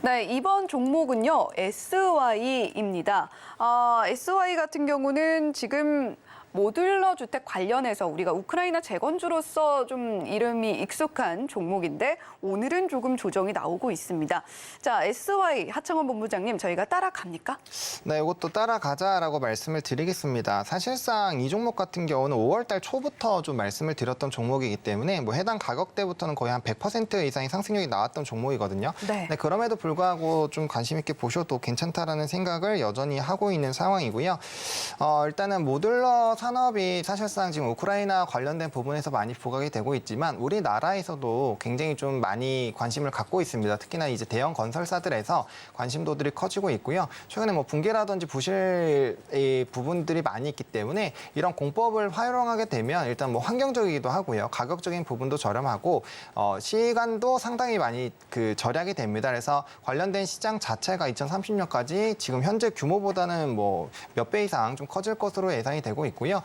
네, 이번 종목은요. SY입니다. SY 같은 경우는 지금 모듈러 주택 관련해서 우리가 우크라이나 재건주로서 좀 이름이 익숙한 종목인데 오늘은 조금 조정이 나오고 있습니다. 자, SY 하창원 본부장님 저희가 따라갑니까? 네, 이것도 따라가자라고 말씀을 드리겠습니다. 사실상 이 종목 같은 경우는 5월 달 초부터 좀 말씀을 드렸던 종목이기 때문에 뭐 해당 가격대부터는 거의 한 100% 이상의 상승력이 나왔던 종목이거든요. 네. 네, 그럼에도 불구하고 좀 관심 있게 보셔도 괜찮다라는 생각을 여전히 하고 있는 상황이고요. 일단은 모듈러 산업이 사실상 지금 우크라이나 관련된 부분에서 많이 부각이 되고 있지만 우리나라에서도 굉장히 좀 많이 관심을 갖고 있습니다. 특히나 이제 대형 건설사들에서 관심도들이 커지고 있고요. 최근에 뭐 붕괴라든지 부실의 부분들이 많이 있기 때문에 이런 공법을 활용하게 되면 일단 뭐 환경적이기도 하고요. 가격적인 부분도 저렴하고 시간도 상당히 많이 절약이 됩니다. 그래서 관련된 시장 자체가 2030년까지 지금 현재 규모보다는 뭐 몇 배 이상 좀 커질 것으로 예상이 되고 있고요. 있고요.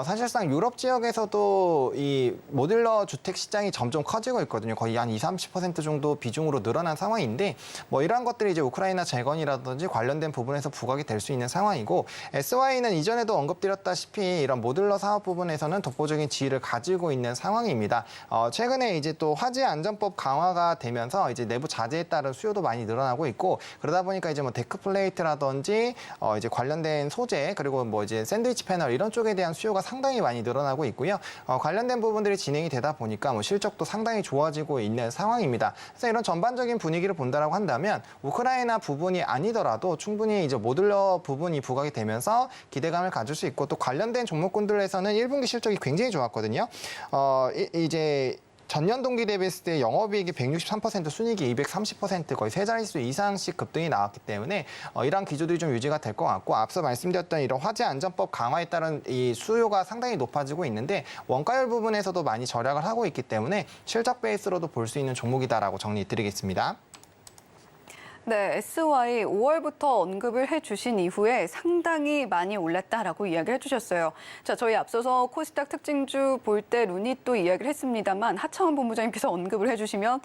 사실상 유럽 지역에서도 이 모듈러 주택 시장이 점점 커지고 있거든요. 거의 한 20-30% 정도 비중으로 늘어난 상황인데 뭐 이러한 것들이 이제 우크라이나 재건이라든지 관련된 부분에서 부각이 될 수 있는 상황이고 SY는 이전에도 언급드렸다시피 이런 모듈러 사업 부분에서는 독보적인 지위를 가지고 있는 상황입니다. 최근에 이제 또 화재 안전법 강화가 되면서 이제 내부 자재에 따른 수요도 많이 늘어나고 있고 그러다 보니까 이제 뭐 데크 플레이트라든지 이제 관련된 소재 그리고 뭐 이제 샌드위치 패널 이런 쪽에 대한 수요가 상당히 많이 늘어나고 있고요. 관련된 부분들이 진행이 되다 보니까 뭐 실적도 상당히 좋아지고 있는 상황입니다. 그래서 이런 전반적인 분위기를 본다라고 한다면 우크라이나 부분이 아니더라도 충분히 이제 모듈러 부분이 부각이 되면서 기대감을 가질 수 있고 또 관련된 종목군들에서는 1분기 실적이 굉장히 좋았거든요. 이제 전년 동기 대비했을 때 영업이익이 163%, 순이익이 230% 거의 세 자릿수 이상씩 급등이 나왔기 때문에 이러한 기조들이 좀 유지가 될 것 같고 앞서 말씀드렸던 이런 화재 안전법 강화에 따른 이 수요가 상당히 높아지고 있는데 원가율 부분에서도 많이 절약을 하고 있기 때문에 실적 베이스로도 볼 수 있는 종목이다라고 정리드리겠습니다. 네, SY 5월부터 언급을 해주신 이후에 상당히 많이 올랐다라고 이야기를 해주셨어요. 자, 저희 앞서서 코스닥 특징주 볼 때 루닛도 이야기를 했습니다만 하창원 본부장님께서 언급을 해주시면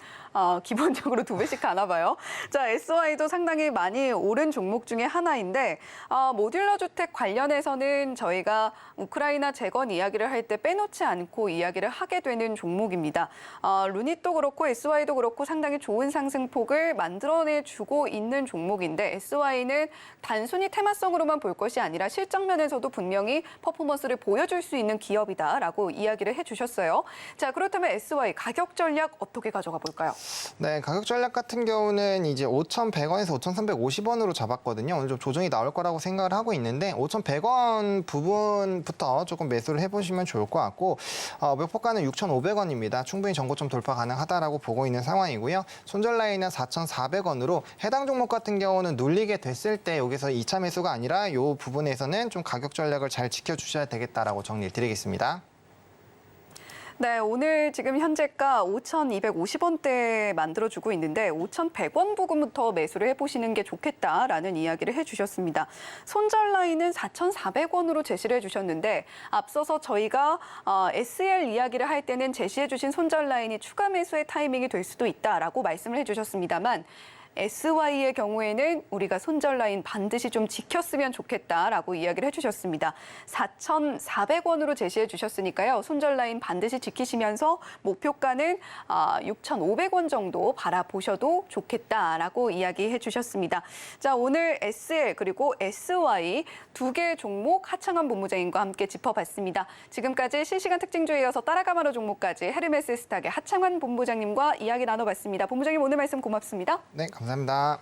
기본적으로 2배씩 가나 봐요. 자, SY도 상당히 많이 오른 종목 중에 하나인데 모듈러 주택 관련해서는 저희가 우크라이나 재건 이야기를 할 때 빼놓지 않고 이야기를 하게 되는 종목입니다. 루닛도 그렇고 SY도 그렇고 상당히 좋은 상승폭을 만들어내주고 있는 종목인데 SY는 단순히 테마성으로만 볼 것이 아니라 실적 면에서도 분명히 퍼포먼스를 보여줄 수 있는 기업이다라고 이야기를 해주셨어요. 자, 그렇다면 SY 가격 전략 어떻게 가져가 볼까요? 네, 가격 전략 같은 경우는 이제 5,100원에서 5,350원으로 잡았거든요. 오늘 좀 조정이 나올 거라고 생각을 하고 있는데 5,100원 부분부터 조금 매수를 해보시면 좋을 것 같고 목표가는 6,500원입니다. 충분히 전고점 돌파 가능하다라고 보고 있는 상황이고요. 손절 라인은 4,400원으로 해당 종목 같은 경우는 눌리게 됐을 때 여기서 2차 매수가 아니라 이 부분에서는 좀 가격 전략을 잘 지켜주셔야 되겠다라고 정리를 드리겠습니다. 네, 오늘 지금 현재가 5,250원대 만들어주고 있는데 5,100원 부근부터 매수를 해보시는 게 좋겠다라는 이야기를 해주셨습니다. 손절 라인은 4,400원으로 제시를 해주셨는데 앞서서 저희가 SL 이야기를 할 때는 제시해주신 손절 라인이 추가 매수의 타이밍이 될 수도 있다라고 말씀을 해주셨습니다만 SY의 경우에는 우리가 손절 라인 반드시 좀 지켰으면 좋겠다라고 이야기를 해주셨습니다. 4,400원으로 제시해 주셨으니까요. 손절 라인 반드시 지키시면서 목표가는 6,500원 정도 바라보셔도 좋겠다라고 이야기해 주셨습니다. 자, 오늘 SL 그리고 SY 두 개의 종목 하창원 본부장님과 함께 짚어봤습니다. 지금까지 실시간 특징주에 이어서 따라가마로 종목까지 헤르메스 스탁의 하창원 본부장님과 이야기 나눠봤습니다. 본부장님 오늘 말씀 고맙습니다. 네, 감사합니다.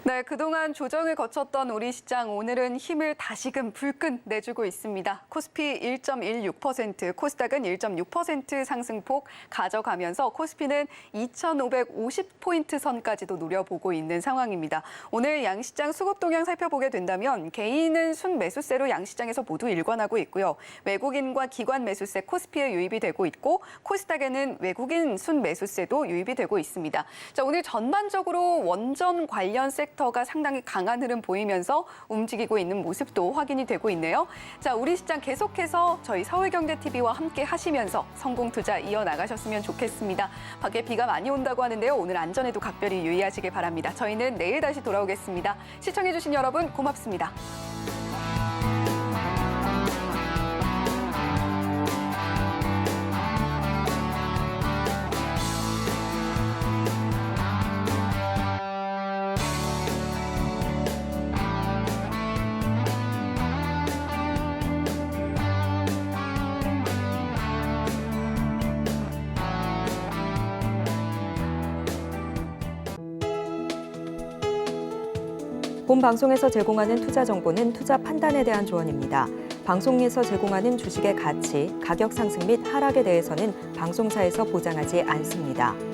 네, 그동안 조정을 거쳤던 우리 시장 오늘은 힘을 다시금 불끈 내주고 있습니다. 코스피 1.16%, 코스닥은 1.6% 상승폭 가져가면서 코스피는 2,550포인트 선까지도 노려보고 있는 상황입니다. 오늘 양시장 수급 동향 살펴보게 된다면 개인은 순매수세로 양시장에서 모두 일관하고 있고요. 외국인과 기관 매수세 코스피에 유입이 되고 있고 코스닥에는 외국인 순매수세도 유입이 되고 있습니다. 자, 오늘 전반적으로 원전 관련 섹터 엔터가 상당히 강한 흐름 보이면서 움직이고 있는 모습도 확인이 되고 있네요. 자, 우리 시장 계속해서 저희 서울경제TV와 함께 하시면서 성공 투자 이어나가셨으면 좋겠습니다. 밖에 비가 많이 온다고 하는데요. 오늘 안전에도 각별히 유의하시길 바랍니다. 저희는 내일 다시 돌아오겠습니다. 시청해주신 여러분 고맙습니다. 본 방송에서 제공하는 투자 정보는 투자 판단에 대한 조언입니다. 방송에서 제공하는 주식의 가치, 가격 상승 및 하락에 대해서는 방송사에서 보장하지 않습니다.